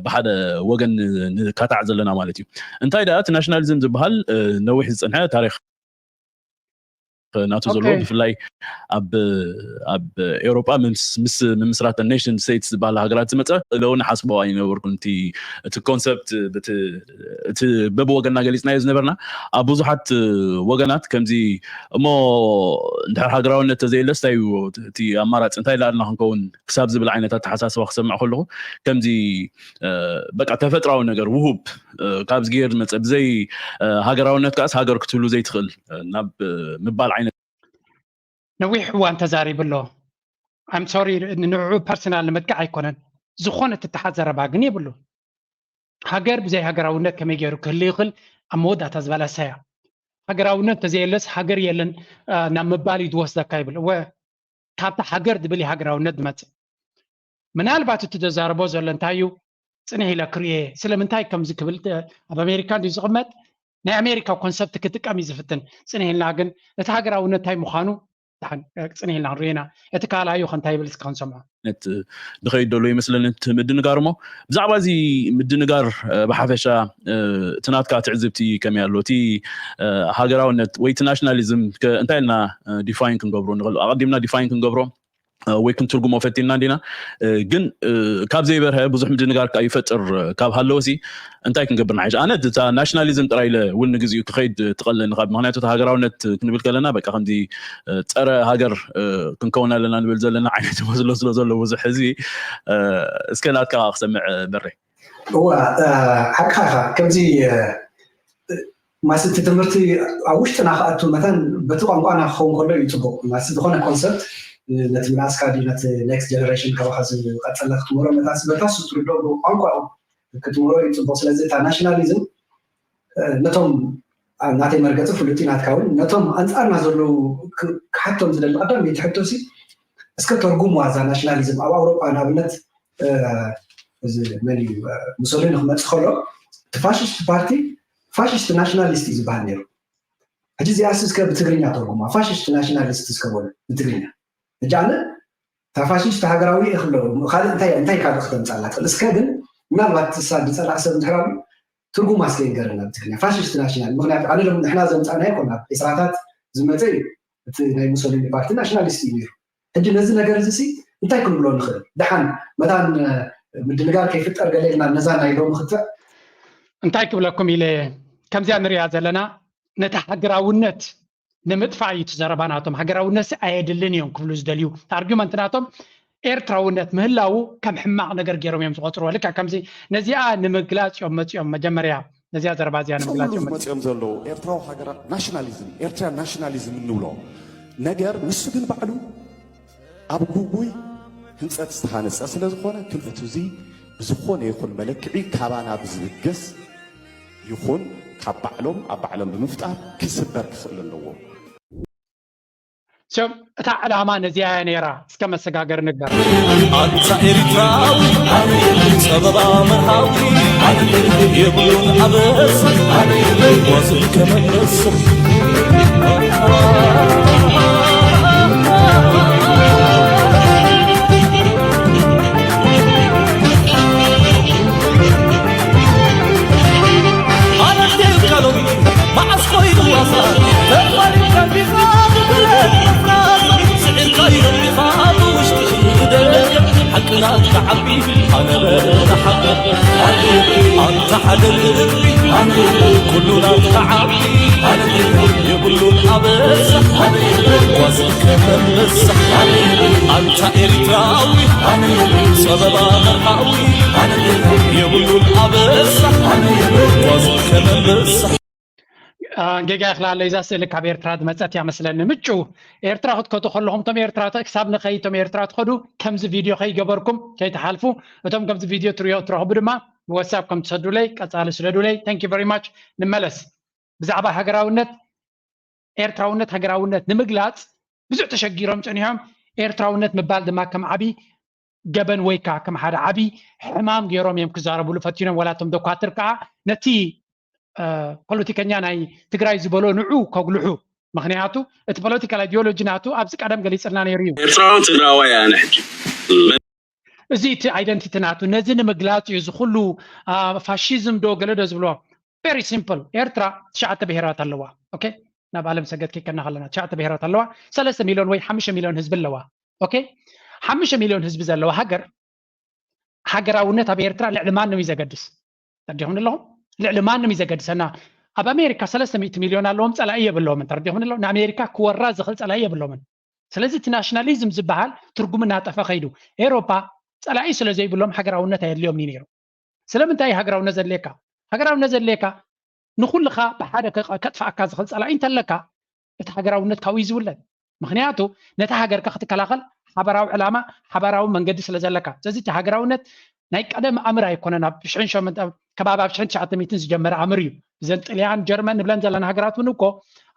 Speaker 18: ብሓደ ወገን ንካታዕ ዘለና ማለት እዩ እንታይ ደኣ እቲ ናሽናሊዝም ዝበሃል ነዊሕ ዝፀንሐ ታሪክ ናቱ ዘሎ ብፍላይ ኣብ ኤውሮጳ ምስ ምስራት ኔሽን ስቴትስ ዝበሃል ሃገራት ዝመፀ ለውን ሓስበዋ ይነበርኩን እቲ ኮንሰፕት እቲ በብወገንና ገሊፅናዮ ዝነበርና ኣብ ብዙሓት ወገናት ከምዚ እሞ እንድሕር ሃገራውነት ተዘየለስ እንታይ እዩ እቲ ኣማራፂ እንታይ ላልና ክንከውን ክሳብ ዝብል ዓይነታት ተሓሳስባ ክሰምዕ ከለኹ ከምዚ በቃ ተፈጥራዊ ነገር ውሁብ ካብ ዝገር መፀ ብዘይ ሃገራውነት ካስ ሃገር ክትብሉ ዘይትኽእል ናብ ምባል ዓይነት
Speaker 5: ነዊሕ እዋን ተዛሪብሎ I'm sorry ንዕኡ ፐርሰናል ንምጥቃዕ ኣይኮነን ዝኾነ ትተሓዝ ዘረባ ግን ይብሉ ሃገር ብዘይ ሃገራውነት ከመይ ገይሩ ክህሊ ይኽእል ኣብ መወዳእታ ዝበለሰያ ሃገራውነት ተዘየለስ ሃገር የለን ናብ ምባል እዩ ዝወስደካ ይብል ካብታ ሃገር ድብል ሃገራውነት ድመፅእ ምናልባት እቲ ተዛረቦ ዘሎ እንታይ እዩ ፅንሕ ኢለ ክርኤ ስለምንታይ ከምዚ ክብል ኣብ ኣሜሪካ እንዲ ዝቕመጥ ናይ ኣሜሪካ ኮንሰፕት ክጥቀም እዩ ዝፍትን ፅንሕ ኢልና ግን እቲ ሃገራውነት እንታይ ምዃኑ ፅንሕ ኢልና ንሪእና እቲ ካልኣዩ ከንታይ ይብል እስካ ክንሰምዖ
Speaker 18: ነት ድኸይድ ደሎ ይመስለኒ እቲ ምድንጋር እሞ ብዛዕባ እዚ ምድንጋር ብሓፈሻ እቲ ናትካ ትዕዝብቲ ከመይ ኣሎ እቲ ሃገራውነት ወይ እቲ ናሽናሊዝም እንታይ ኢልና ዲፋይን ክንገብሮ ንኽእል ኣቐዲምና ዲፋይን ክንገብሮ ወይ ክንትርጉሞ ፈቲና እንዲና ግን ካብ ዘይበርሀ ብዙሕ ምድንጋር ይፈጥር ካብ ሃለወሲ እንታይ ክንገብር ንሓይሽ ኣነ እታ ናሽናሊዝም ጥራይ እውን ንግዚኡ ክኸይድ ትቐልኒ ካብ ምክንያቱ እቲ ሃገራውነት ክንብል ከለና በቃ ከምዚ ፀረ ሃገር ክንከውን ኣለና ንብል ዘለና ዓይነት መስሎ ስለ ዘሎ ብዙሕ እዚ እስከ ናትካ ክሰምዕ በረ
Speaker 19: ሓቅኻ ከምዚ ማስቲ ትምህርቲ ኣብ ውሽጥና ክኣቱ መተን በቲ ቋንቋና ክኸውን ከሎ እዩ ፅቡቅ ማስ ዝኾነ ኮንሰፕት ነቲ ምናስካ ነቲ ኔክስት ጀነሬሽን ካብካ ዝቐፀለ ክትምሮ በታስ ትርድኦ ቋንቋ ክትምሮ እዩ ፅቡቅ ስለዚ እታ ናሽናሊዝም ነቶም ናተይ መርገፂ ፍሉጢ ናትካ እውን ነቶም ኣንፃርና ዘለው ክሓቶም ዝደሊ ቀዳም ቤትሕቶሲ እስከ ተርጉምዋ እዛ ናሽናሊዝም ኣብ ኣውሮጳ ንኣብነት መን እዩ ሙሶሊኒ ክመፅእ ከሎ እቲ ፋሽስት ፓርቲ ፋሽስት ናሽናሊስት እዩ ዝበሃል ነይሩ ሕጂ እዚኣስ እስከ ብትግርኛ ተርጉማ ፋሽስት ናሽናሊስት እስከበሉ ብትግርኛ ሕጂ ኣነ እታ ፋሽስት ሃገራዊ እኽሎ ካልእ እንታይ ካልእ ክተምፃላ ትኽእል እስከ ግን ምናልባት ትሳዲ ፀላእ ሰብ እንድሕራሉ ትርጉም ኣስከ ይንገረና ብትግርኛ ፋሽስት ናሽናል ምክንያቱ ኣነ ሎም ንሕና ዘምፃና ይኮና እስራታት ዝመፀ እዩ እቲ ናይ ሙሶሊኒ ፓርቲ ናሽናሊስት እዩ ነይሩ ሕጂ ነዚ ነገር እዚ እንታይ ክንብሎ ንኽእል ድሓን መታን ምድንጋር ከይፍጠር ገለ ኢልና ነዛ ናይ ሎሚ ክትዕ
Speaker 5: እንታይ ክብለኩም ኢለ ከምዚኣ ንሪኣ ዘለና ነቲ ሃገራውነት ንምጥፋእ እዩ ትዘረባናቶም ሃገራውነት ኣየድልን እዮም ክብሉ ዝደልዩ ኣርጊመንት ናቶም ኤርትራውነት ምህላው ከም ሕማቕ ነገር ገይሮም እዮም ዝቆፅርዎ ልክዕ ከምዚ ነዚኣ ንምግላፅ እዮም መፅኦም መጀመርያ ነዚኣ ዘረባ እዚኣ ንምግላፅ እዮም
Speaker 17: መፅኦም ዘለዉ ኤርትራዊ ሃገራት ናሽናሊዝም ኤርትራ ናሽናሊዝም እንብሎ ነገር ንሱ ግን ባዕሉ ኣብ ጉጉይ ህንፀት ዝተሃነፀ ስለ ዝኾነ ክልእቱ እዚ ብዝኾነ ይኹን መለክዒ ካባና ብዝብገስ ይኹን ካብ ባዕሎም ኣብ ባዕሎም ብምፍጣር ክስበር ክኽእል ኣለዎ
Speaker 5: እታ ዕላማ ነዚያ ነይራ እስከ መሰጋገር ንግበር
Speaker 20: ኣንታ ኤርትራዊ ፀበባ መርሃዊ የብሉን ኣበሳ ዋዝን ከመለስ عبي أنا بتحقق أنت حدا الغربي كلنا تعبي يقولوا الأبس وزنك ممسح أنت إرتراوي سبب مرحاوي يقولوا الأبس وزنك ممسح
Speaker 5: ጌጋ ይኽላለ ኢዛ ስእሊ ካብ ኤርትራ ዝመፀት እያ መስለኒ ምጩ ኤርትራ ክትከዱ ከለኹም እቶም ኤርትራ ክሳብ ንኸይቶም ኤርትራ ትኸዱ ከምዚ ቪድዮ ከይገበርኩም ከይተሓልፉ እቶም ከምዚ ቪድዮ ትረኽቡ ድማ ብዋትሳፕ ከም ትሰዱለይ ቀፃሊ ስለዱለይ ታንክ ዩ ቨሪ ማች ንመለስ ብዛዕባ ሃገራውነት ኤርትራውነት ሃገራውነት ንምግላፅ ብዙሕ ተሸጊሮም ፀኒሖም ኤርትራውነት ምባል ድማ ከም ዓብይ ገበን ወይ ከዓ ከም ሓደ ዓብይ ሕማም ገይሮም እዮም ክዛረብሉ ፈቲኖም ወላቶም ደኳትር ከዓ ነቲ ፖለቲከኛ ናይ ትግራይ ዝበሎ ንዑ ከጉልሑ ምክንያቱ እቲ ፖለቲካል አይዲዮሎጂ ናቱ ኣብዚ ቀደም ገሊፅልና ነይሩ እዩ
Speaker 16: ኤርትራዊ ትግራዋያን ሕጂ
Speaker 5: እዚ እቲ አይደንቲቲ ናቱ ነዚ ንምግላፅ እዩ ዝኩሉ ፋሽዝም ዶ ገለ ዶ ዝብሎ ቨሪ ሲምፕል ኤርትራ 9 ብሄራት ኣለዋ ኦኬ ናብ ዓለም ሰገድ ከይከና ከለና 9 ብሄራት ኣለዋ 3 ሚሊዮን ወይ 5 ሚሊዮን ህዝቢ ኣለዋ ኦኬ 5 ሚሊዮን ህዝቢ ዘለዋ ሃገራውነት ኣብ ኤርትራ ልዕሊ ማንም እዩ ዘገድስ ተርዲኹም ኣለኹም ልዕሊ ማንም እዩ ዘገድሰና ኣብ ኣሜሪካ 300 ሚሊዮን ኣለዎም ፀላኢ የብለዎምን ተርዲኹም ኣለኹም ንኣሜሪካ ክወራ ዝኽእል ፀላኢ የብለዎምን ስለዚ እቲ ናሽናሊዝም ዝበሃል ትርጉም እናጠፈ ከይዱ ኤሮፓ ፀላኢ ስለ ዘይብሎም ሃገራውነት ኣየድልዮም ነይሩ ስለምንታይ ሃገራውነት ዘድልየካ ንኩልኻ ብሓደ ከጥፋእካ ዝኽእል ፀላኢ እንተለካ እቲ ሃገራውነት ካብኡ እዩ ዝውለድ ምክንያቱ ነታ ሃገርካ ክትከላኸል ሓበራዊ ዕላማ ሓበራዊ መንገዲ ስለ ዘለካ ስለዚ እቲ ሃገራውነት ናይ ቀደም ኣምር ኣይኮነን ኣብ ከባቢ 1900 ዝጀመረ ኣምር እዩ ዘን ጣልያን ጀርመን ንብለን ዘለና ሃገራት እውን እኮ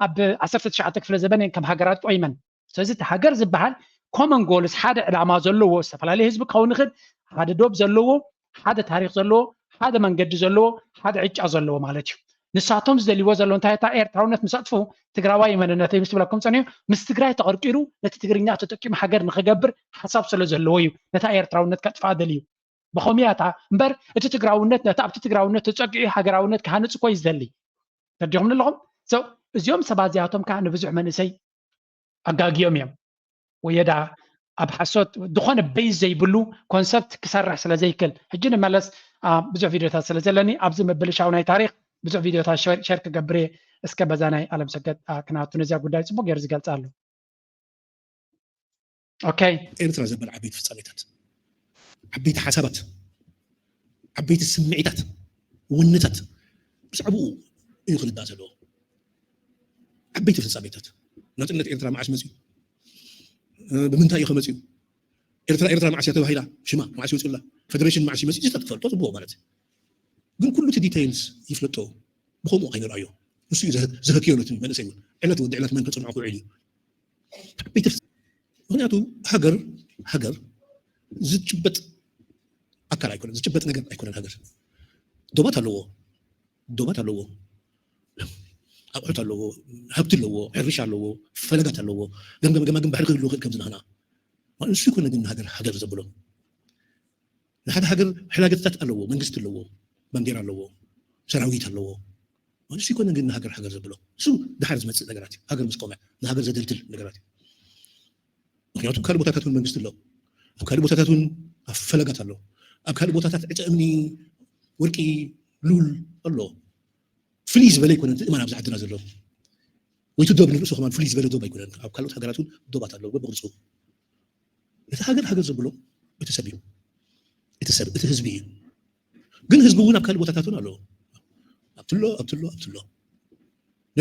Speaker 5: ኣብ 19 ክፍለ ዘበን ከም ሃገራት ቆይመን ስለዚ እቲ ሃገር ዝበሃል ኮመን ጎልስ ሓደ ዕላማ ዘለዎ ዝተፈላለየ ህዝቢ ክኸውን ይኽእል ሓደ ዶብ ዘለዎ ሓደ ታሪክ ዘለዎ ሓደ መንገዲ ዘለዎ ሓደ ዕጫ ዘለዎ ማለት እዩ ንሳቶም ዝደልይዎ ዘሎ እንታይ እታ ኤርትራውነት ምስ ኣጥፉ ትግራዋይ መንነተይ ምስ ብለኩም ፀኒሑ ምስ ትግራይ ተቐርቂሩ ነቲ ትግርኛ ተጠቂሙ ሃገር ንክገብር ሓሳብ ስለ ዘለዎ እዩ ነታ ኤርትራውነት ከጥፋ ደልዩ بخومياتا امبر اتي تግራውነት ነታ ኣብቲ ትግራውነት ተፀጊዑ ሃገራውነት ካህንፅ ኮይ ዝደሊ ተዲኹም ኣለኹም ሰው እዚኦም ሰባዚያቶም ከዓ ንብዙሕ መንእሰይ ኣጋጊዮም እዮም ወየዳ ኣብ ሓሶት ዝኾነ ቤዝ ዘይብሉ ኮንሰፕት ክሰርሕ ስለ ዘይክል ሕጂ ንመለስ ብዙሕ ቪድዮታት ስለ ዘለኒ ኣብዚ መበልሻው ናይ ታሪክ ብዙሕ ቪድዮታት ሸር ክገብር እስከ በዛ ናይ ዓለም ሰገድ ክናቱ ነዚያ ጉዳይ ፅቡቅ ጌር ዝገልፅ ኣሎ ኦኬ
Speaker 21: ኤርትራ ዘበል ዓበይቲ ፍፃሜታት عبيت حسابات عبيت السمعيات والنتات بس عبو يخلد الناس له عبيت في السمعيات نتقلت إرترا معاش مسيو بمنتهى يخ مسيو إرترا معاش يتوهيلا شما معاش يقول له فدريشن معاش مسيو تتفضل تطبوه مالت قل كله تديتيلز يفلتوه بخومو عين رأيه مسيو زهكيونة من سيقول علته ودعلت من تصنع عقو عليو عبيت هناتو هجر زتشبت أكل أيكون زتشبت نجار أيكون الهجر دوبات اللو أبعت اللو هبت اللو عرش اللو فلقت اللو جم بحرق اللو كم زنهنا ما نسوي كنا جم هجر زبلو هذا هجر حلاقة تات اللو من قست اللو بندير اللو سراويت اللو ما نسوي كنا جم هجر زبلو شو ده حرز متس نجاراتي هجر مسقومة ده هجر زدلتل نجاراتي مخياتو كاربو تاتون من قست اللو أبكار بوتاتون فلقت الله أبكار بوتاتات أمني وركي لول الله فليس بلا يكون ما نبز عدنا زلوا ويتدوب نفسه كمان فليس بلا دوب يكون أبكار هجراتون دوبات الله وبغرسوا هجر زبلوا بتسبيهم بتهزبيه قل هزبون أبكار بوتاتون الله أبتلو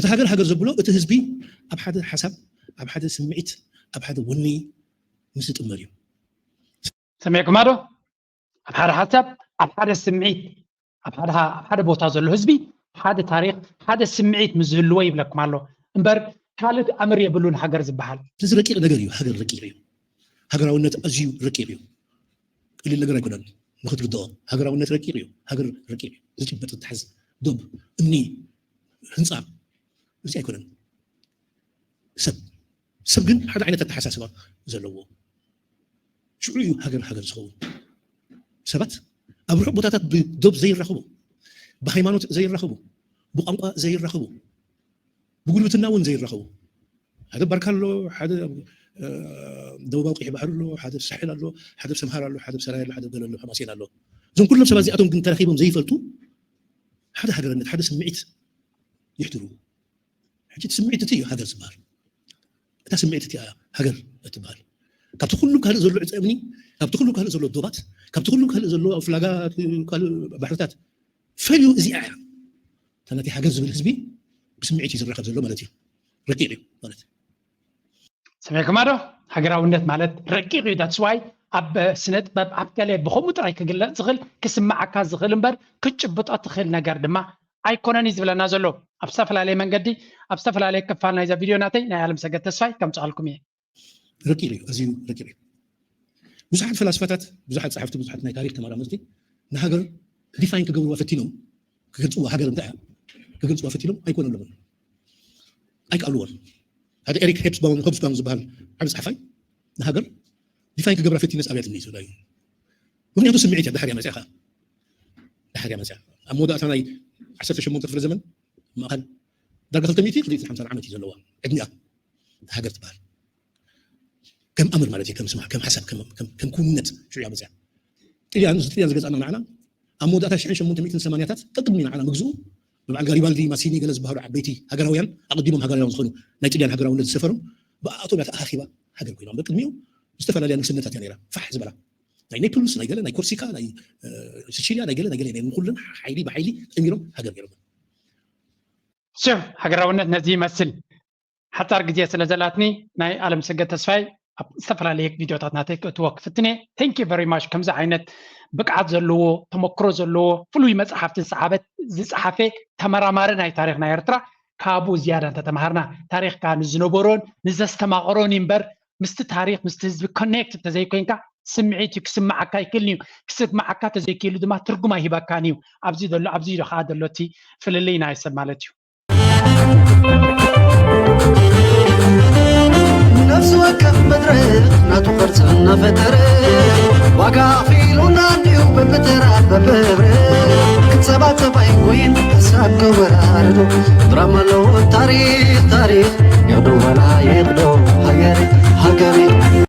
Speaker 21: هجر زبلوا بتهزبي أبحد حسب أبحد سمعت أبحد وني نسيت مريم
Speaker 5: سمعكم هذا أبحر حسب أبحر السمعيت أبحر بوتا زلو هزبي هذا تاريخ هذا السمعيت مزهلوي بلكم الله امبر حالة أمر يبلون حجر زبحال
Speaker 21: تز ركيق نجاريو حجر ركيريو حجر أونت أزيو ركيريو اللي نجار يكونن ناخذ الضوء حجر أونت ركيريو حجر ركيريو زي بتتحز دوب أمني هنصعب زي يكونن سب جن هذا عينة التحساسة زلوه شو هجر زخو سبت أبروح بوتاتات بدوب زي الرخبو بهيمانوت زي الرخبو بقنقة زي الرخبو بقولوا تناون زي الرخبو هذا بركالو هذا ደቡባዊ ቀይሕ ባሕሪ ኣሎ ሓደ ሳሕል ኣሎ ሓደ ሰምሃር ኣሎ ሓደ ሰራይ ኣሎ ሓደ ገለ ኣሎ ሓማሴን ኣሎ እዞም ኩሎም ሰባት እዚኣቶም ግን ተረኺቦም ዘይፈልጡ ሓደ ሃገርነት ሓደ ስምዒት ይሕድሩ ሕጂ ስምዒት እቲ እዩ ሃገር ዝበሃል እታ ስምዒት እቲኣ ሃገር እትበሃል ካብቲ ኩሉ ካልእ ዘሎ ዕፀ እምኒ ካብቲ ኩሉ ካልእ ዘሎ ዶባት ካብቲ ኩሉ ካልእ ዘሎ ፍላጋት ካልእ ባሕርታት ፈልዩ እዚኣ እያ እታ ናተይ ሃገር ዝብል ህዝቢ ብስምዒት እዩ ዝረኸብ ዘሎ ማለት እዩ ረቂቕ እዩ ማለት እዩ
Speaker 5: ሰሚዕኩማ ዶ ሃገራውነት ማለት ረቂቕ እዩ ዳትስ ዋይ ኣብ ስነ ጥበብ ኣብ ገለ ብኸምኡ ጥራይ ክግለፅ ዝኽእል ክስማዓካ ዝኽእል እምበር ክጭብጦ ትኽእል ነገር ድማ ኣይኮነን እዩ ዝብለና ዘሎ ኣብ ዝተፈላለየ መንገዲ ኣብ ዝተፈላለየ ክፋል ናይዛ ቪድዮ ናተይ ናይ ዓለም ሰገድ ተስፋይ ከምፅኣልኩም እየ
Speaker 21: ረቂቕ እዩ ኣዝዩ ረቂቕ እዩ ብዙሓት ፈላስፋታት ብዙሓት ጸሓፍቲ ብዙሓት ናይ ታሪክ ተመራመርቲ ንሃገር ዲፋይን ክገብርዋ ፈቲኖም ክገልፅዋ ሃገር እንታይ እያ ክገልፅዋ ፈቲኖም ኣይኮነሎምን ኣይከኣልዎን هذا إريك هوبسباوم زبال عبد صحفي نهاجر دفاعي كجبر في الناس أبيات الناس ولا ممكن يدوس سمعتها ده حاجة مساحة ده حاجة مساحة أمودة أنا عشرة شمون في الزمن ما قال درجة التميتي قضية الحمد لله عمتي زلوا ابني هاجر تبال كم أمر مالتي كم سمع كم حسب كم كونت شو يا مساحة اللي أنا زتلي أنا أنا معنا أمودة أشعر شمون تميتين ثمانيات تقدمين على مجزوم بعد قريبان دي مسيني جلس بهار عبيتي هجرويان أقدمهم هجرويان صخنوا نيجي هجرويان السفرهم بقى طبعا أخي بقى هجر كلام بكلميو استفاد لي سنة تانية فحز بلا نيكلوس نيجلا نيكورسيكا ني سيشيليا نيجلا نقولن حيلي بحيلي أميرهم هجر يرون
Speaker 5: شوف هجرويان نزي مسل حتى أرجع سلزلاتني ناي عالم سجت تسفاي استفاد عليك فيديو تاتناتك توقفتني thank you very much كم زعينت بقعد زلوا تمكرو زلوا فلوي مصحفت صحابت زصحافه تمرامارن اي تاريخنا يرترا كابو زياده تتمهرنا تاريخ كان زنبورون نزستماقرون ينبر مست تاريخ مست حزب كونكت تزيكوينكا سمعيتك سمعك يكلني كسمعك تزيكيلو دما ترجما هيبكانيو ابزي دلو ابزي خا دلوتي فللينا يسمالتيو
Speaker 6: نفس وكف مدرك ناتو قرصنا فتر واقع فيلونا نيو ببترا بببر كتسبات باي وين تساق وراردو دراما لو تاريخ يدو ولا يقدو هاجري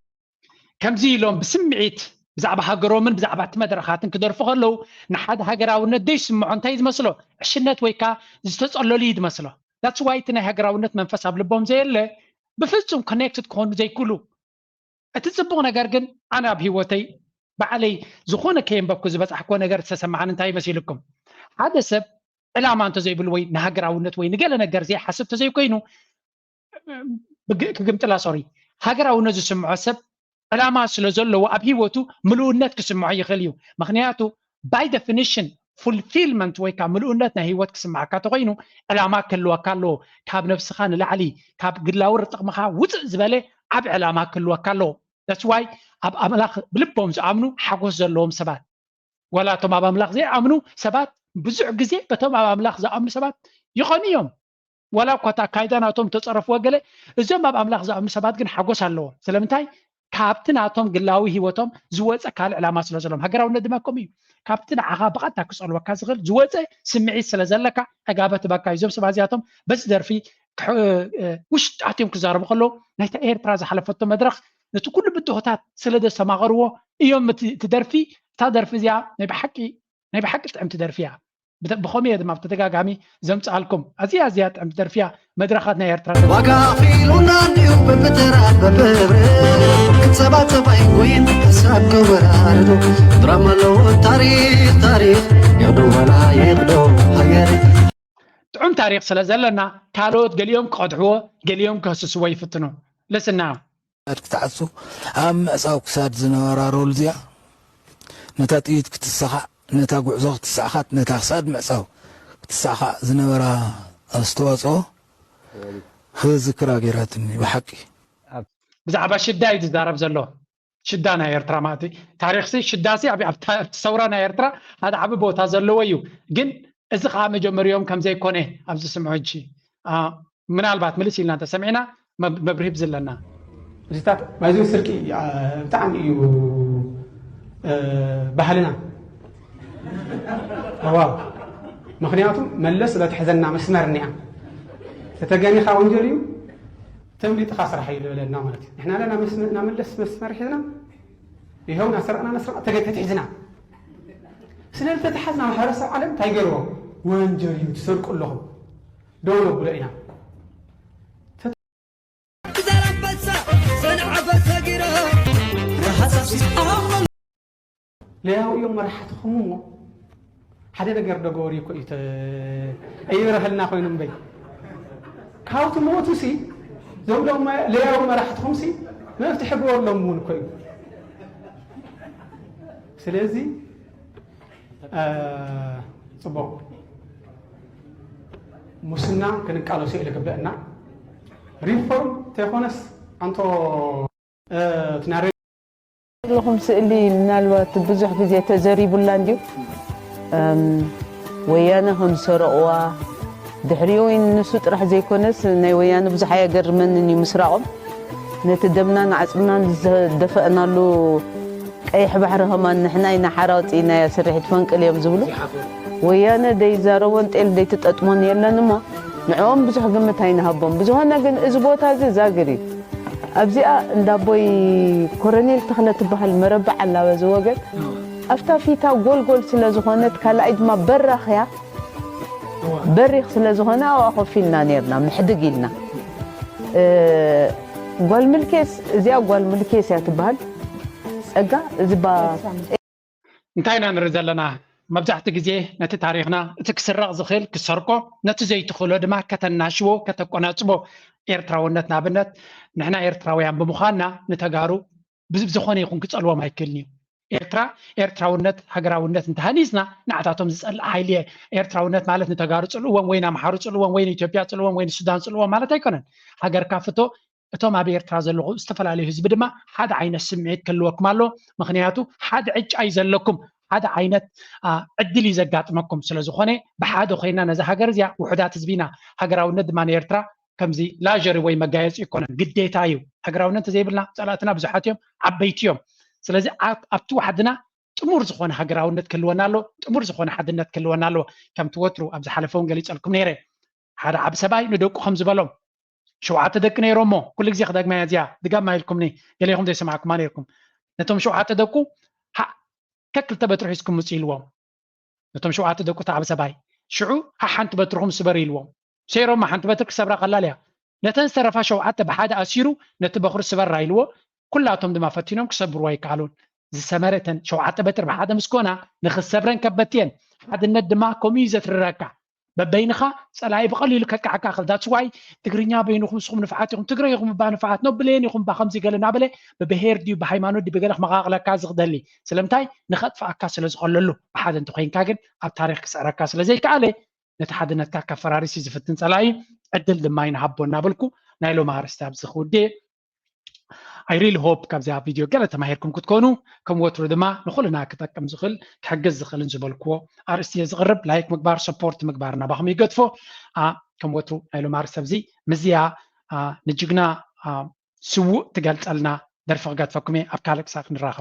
Speaker 5: كمزي لهم بسمعيت بزعب هاجرو من بزعب مدرخاتن كدرفو خلو نحد هاجراوነት ديش سمعونتاي ዝመስሎ ዕሽነት ወይ ካ ዝተጸለሉ ይመስሎ that's why تنا هاجراوነት መንፈስ ኣብ ልቦም ዘየለ بفصل كونكتد كون زي كله اتتصبغ ነገር ግን انا بهيوتي بعلي زخونه كيم بكو زبصح كو ነገር ተሰማعن እንታይ መስልኩም ሓደ ሰብ ዕላማ እንተ ዘይብል ወይ ንሃገራውነት ወይ ንገለ ነገር ዘይ ሓስብ ተዘይ ኮይኑ ክግምጥላ ሶሪ ሃገራውነት ዝስምዖ ሰብ ዕላማ ስለ ዘለዎ ኣብ ህይወቱ ምሉእነት ክስምዖ ይኽእል እዩ ምክንያቱ by definition fulfillment ወይ ካብ ምሉእነት ናይ ህይወት ክስምዓካ ተኮይኑ ዕላማ ክልወካ ኣሎ ካብ ነፍስኻ ንላዕሊ ካብ ግላዊ ጥቕምኻ ውፅእ ዝበለ ዓብ ዕላማ ክልወካ ኣሎ that's why ኣብ ኣምላኽ ብልቦም ዝኣምኑ ሓጎስ ዘለዎም ሰባት ወላቶም ኣብ ኣምላኽ ዘይኣምኑ ሰባት ብዙሕ ግዜ በቶም ኣብ ኣምላኽ ዝኣምኑ ሰባት ይኾኑ እዮም ወላ እኳ ኣካይዳናቶም ተፀረፍዎ ገለ እዞም ኣብ ኣምላኽ ዝኣምኑ ሰባት ግን ሓጎስ ኣለዎም ስለምንታይ ካብቲ ናቶም ግላዊ ህይወቶም ዝወፀ ካልእ ዕላማ ስለ ዘለዎም ሃገራውነት ድማ ከምኡ እዩ ካብቲ ንዓኻ ብቐጥታ ክፀልወካ ዝኽእል ዝወፀ ስምዒት ስለ ዘለካ ዕጋበት በካ እዞም ሰባት እዚኣቶም በዚ ደርፊ ውሽጣትዮም ክዛረቡ ከለዉ ናይታ ኤርትራ ዝሓለፈቶ መድረኽ ነቲ ኩሉ ብድሆታት ስለ ዘሰማቐርዎ እዮም እቲ ደርፊ እታ ደርፊ እዚኣ ናይ ብሓቂ ጥዕምቲ ደርፊ እያ بخومي هذا ما بتتجاجمي زمت علىكم أزياء زياد عم تدرفيها مدرخاتنا يا ترى
Speaker 6: وقافيلونا نيو ببترا بببر كتسبات باي وين تساق وراردو دراما لو تاريخ يدو ولا يقدو هاجري
Speaker 5: تعم تاريخ سلازلنا كالوت قال يوم قطعوه قال يوم كهسسوا يفتنوا لسنا
Speaker 22: كتعسو أم أساوك ساد زنورا رول زيا نتاتيت كتسخا نتا غعزو تساخات نتا خساد معصاو تساخا زنبرا استواصو خذكرا غيراتني بحقي
Speaker 5: بزعبا شدا يتزارب زلو شدانا يرترا ماتي تاريخسي شداسي ابي تصورانا يرترا هذا عبي بوتا زلو ويو جن اذا خا مجمريوم كم زي كونه ابز سمعوا شي منالبات ملسي لنا تسمعنا مبرهب زلنا
Speaker 23: ريتات بايزو سركي بتاع بحالنا واو مخنياتو ملس لا تحزننا مسمرنيا تتجاني خاونجريو تمليت خاسر حي لنا مالتي احنا لنا نملس مسمر حنا يهونا سرقنا نسرق تجت حزنا سنل تتحزنا حرس العالم تايغرو وانجري تسرق لهم دولو بلينا ليه يوم راحتكم حدا نقر دغوري كويت اي رحلنا خوينم بي كاوت موتو سي زولو ما ليه يوم راحتكم سي ما تحبوا لهم كوي سلازي صبو مسنا كنقالو سي لك بأنا ريفورم تيخونس انتو تناري
Speaker 2: لكم سئلي منالوات بزح ጊዜ ተዘሪቡላ እንዲሁ ወያነ هم سرقوا ድሕሪውን ንሱ ጥራሕ ዘይኮነስ ናይ ወያነ ብዙሕ ኣየገርመንን እዩ ምስራቆም ነቲ ደምናን ዓፅምናን ዝደፈአናሉ ቀይሕ ባሕሪ ኸማን ንሕና ኢና ሓራውፂና ስርሒት ፈንቅል እዮም ዝብሉ ወያነ ደይዛረቦን ጤል ደይትጠጥሞን የለን እሞ ንዕኦም ብዙሕ ግምት ኣይንሃቦም ብዝኾነ ግን እዚ ቦታ እዚ ዛግር እዩ ኣብዚኣ እንዳቦይ ኮሎኔል ተኽለ ትበሃል መረባዕ ኣላ በዚ ወገን ኣፍታ ፊታ ጎልጎል ስለ ዝኾነት ካልኣይ ድማ በራኽያ በሪኽ ስለ ዝኾነ ኣብኣ ኮፍ ኢልና ነርና ምሕድግ ኢልና ጓል ምልኬስ እዚኣ ጓል ምልኬስ እያ ትበሃል ፀጋ እዚ
Speaker 5: እንታይ ኢና ንርኢ ዘለና መብዛሕትኡ ግዜ ነቲ ታሪክና እቲ ክስረቕ ዝኽእል ክሰርቆ ነቲ ዘይትኽእሎ ድማ ከተናሽቦ ከተቆናፅቦ ኤርትራውነት ንኣብነት ንሕና ኤርትራውያን ብምዃንና ንተጋሩ ብዝኾነ ይኹን ክፀልዎም ኣይክእልን እዩ ኤርትራውነት ሃገራውነት እንተሃኒዝና ንዓታቶም ዝፀልእ ሓይሊ ኤርትራውነት ማለት ንተጋሩ ፅልእዎም ወይ ንኣምሓሩ ፅልእዎም ወይ ንኢትዮጵያ ፅልእዎም ወይ ንሱዳን ፅልእዎም ማለት ኣይኮነን ሃገርካ ፍቶ እቶም ኣብ ኤርትራ ዘለኹ ዝተፈላለዩ ህዝቢ ድማ ሓደ ዓይነት ስምዒት ክህልወኩም ኣሎ ምክንያቱ ሓደ ዕጫ እዩ ዘለኩም ሓደ ዓይነት ዕድል እዩ ዘጋጥመኩም ስለዝኾነ ብሓደ ኮይና ነዚ ሃገር እዚኣ ውሕዳት ህዝቢና ሃገራውነት ድማ ንኤርትራ ከምዚ ላጀሪ ወይ መጋየፂ ይኮነን ግዴታ እዩ ሃገራውነት ዘይብልና ፀላእትና ብዙሓት እዮም ዓበይቲ እዮም ስለዚ ኣብቲ ዋሕድና ጥሙር ዝኾነ ሃገራውነት ክህልወና ኣሎ ጥሙር ዝኾነ ሓድነት ክህልወና ኣሎ ከምቲ ወትሩ ኣብ ዝሓለፈ እውን ገሊፀልኩም ነይረ ሓደ ዓብ ሰብኣይ ንደቁ ከም ዝበሎም 7 ደቂ ነይሮሞ ኩሉ ግዜ ክደግመያ እዚኣ ድጋማ ኢልኩምኒ ገሊኹም ዘይሰማዕኩማ ነይርኩም ነቶም 7 ደቁ ከክልተ በትሪ ሒዝኩም ውፅእ ኢልዎም ነቶም 7 ደቁ ዓብ ሰብኣይ ሽዑ ሓንቲ በትርኩም ስበር ኢልዎም ሰይሮም ሓንቲ በትሪ ክሰብራ ቀላል እያ ነተን ዝተረፋ 7 ብሓደ ኣሲሩ ነቲ በኽሪ ስበራ ኢልዎ ኩላቶም ድማ ፈቲኖም ክሰብርዎ ኣይከኣሉን ዝሰመረተን 7 በትሪ ብሓደ ምስኮና ንክሰብረን ከበትየን ሓድነት ድማ ከምኡ እዩ ዘትርረካ በበይንኻ ፀላኢ ብቐሊሉ ከቃዓካ ክልዳት ስዋይ ትግርኛ በይንኹም ንስኹም ንፍዓት ኢኹም ትግራይ ኢኹም ባ ንፍዓት ነብለን ኢኹም ባ ከምዚ ገለ ናበለ ብብሄር ድዩ ብሃይማኖት ድዩ ብገለ መቃቕለካ ዝኽደሊ ስለምንታይ ንኸጥፋእካ ስለ ዝቐለሉ ብሓደ እንተኮይንካ ግን ኣብ ታሪክ ክስዕረካ ስለዘይከኣለ ነቲ ሓድነትካ ከፈራሪሲ ዝፍትን ፀላኢ ዕድል ድማ ይንሃቦ እናበልኩ ናይ ሎም ኣርስቲ ኣብዚ ክውድእ I really hope ካብዚ ኣብ ቪድዮ ገለ ተማሂርኩም ክትኮኑ ከም ወትሩ ድማ ንኹልና ክጠቅም ዝኽእል ክሕግዝ ዝኽእልን ዝበልክዎ ኣርእስቲ ዝቕርብ ላይክ ምግባር ሰፖርት ምግባር ናባኹም ይገድፎ ከም ወትሩ ናይ ሎም ኣርስቲ ኣብዚ ምዝያ ንጅግና ስውእ ትገልፀልና ደርፊ ክገድፈኩም እየ ኣብ ካልእ ክሳብ ንራኸብ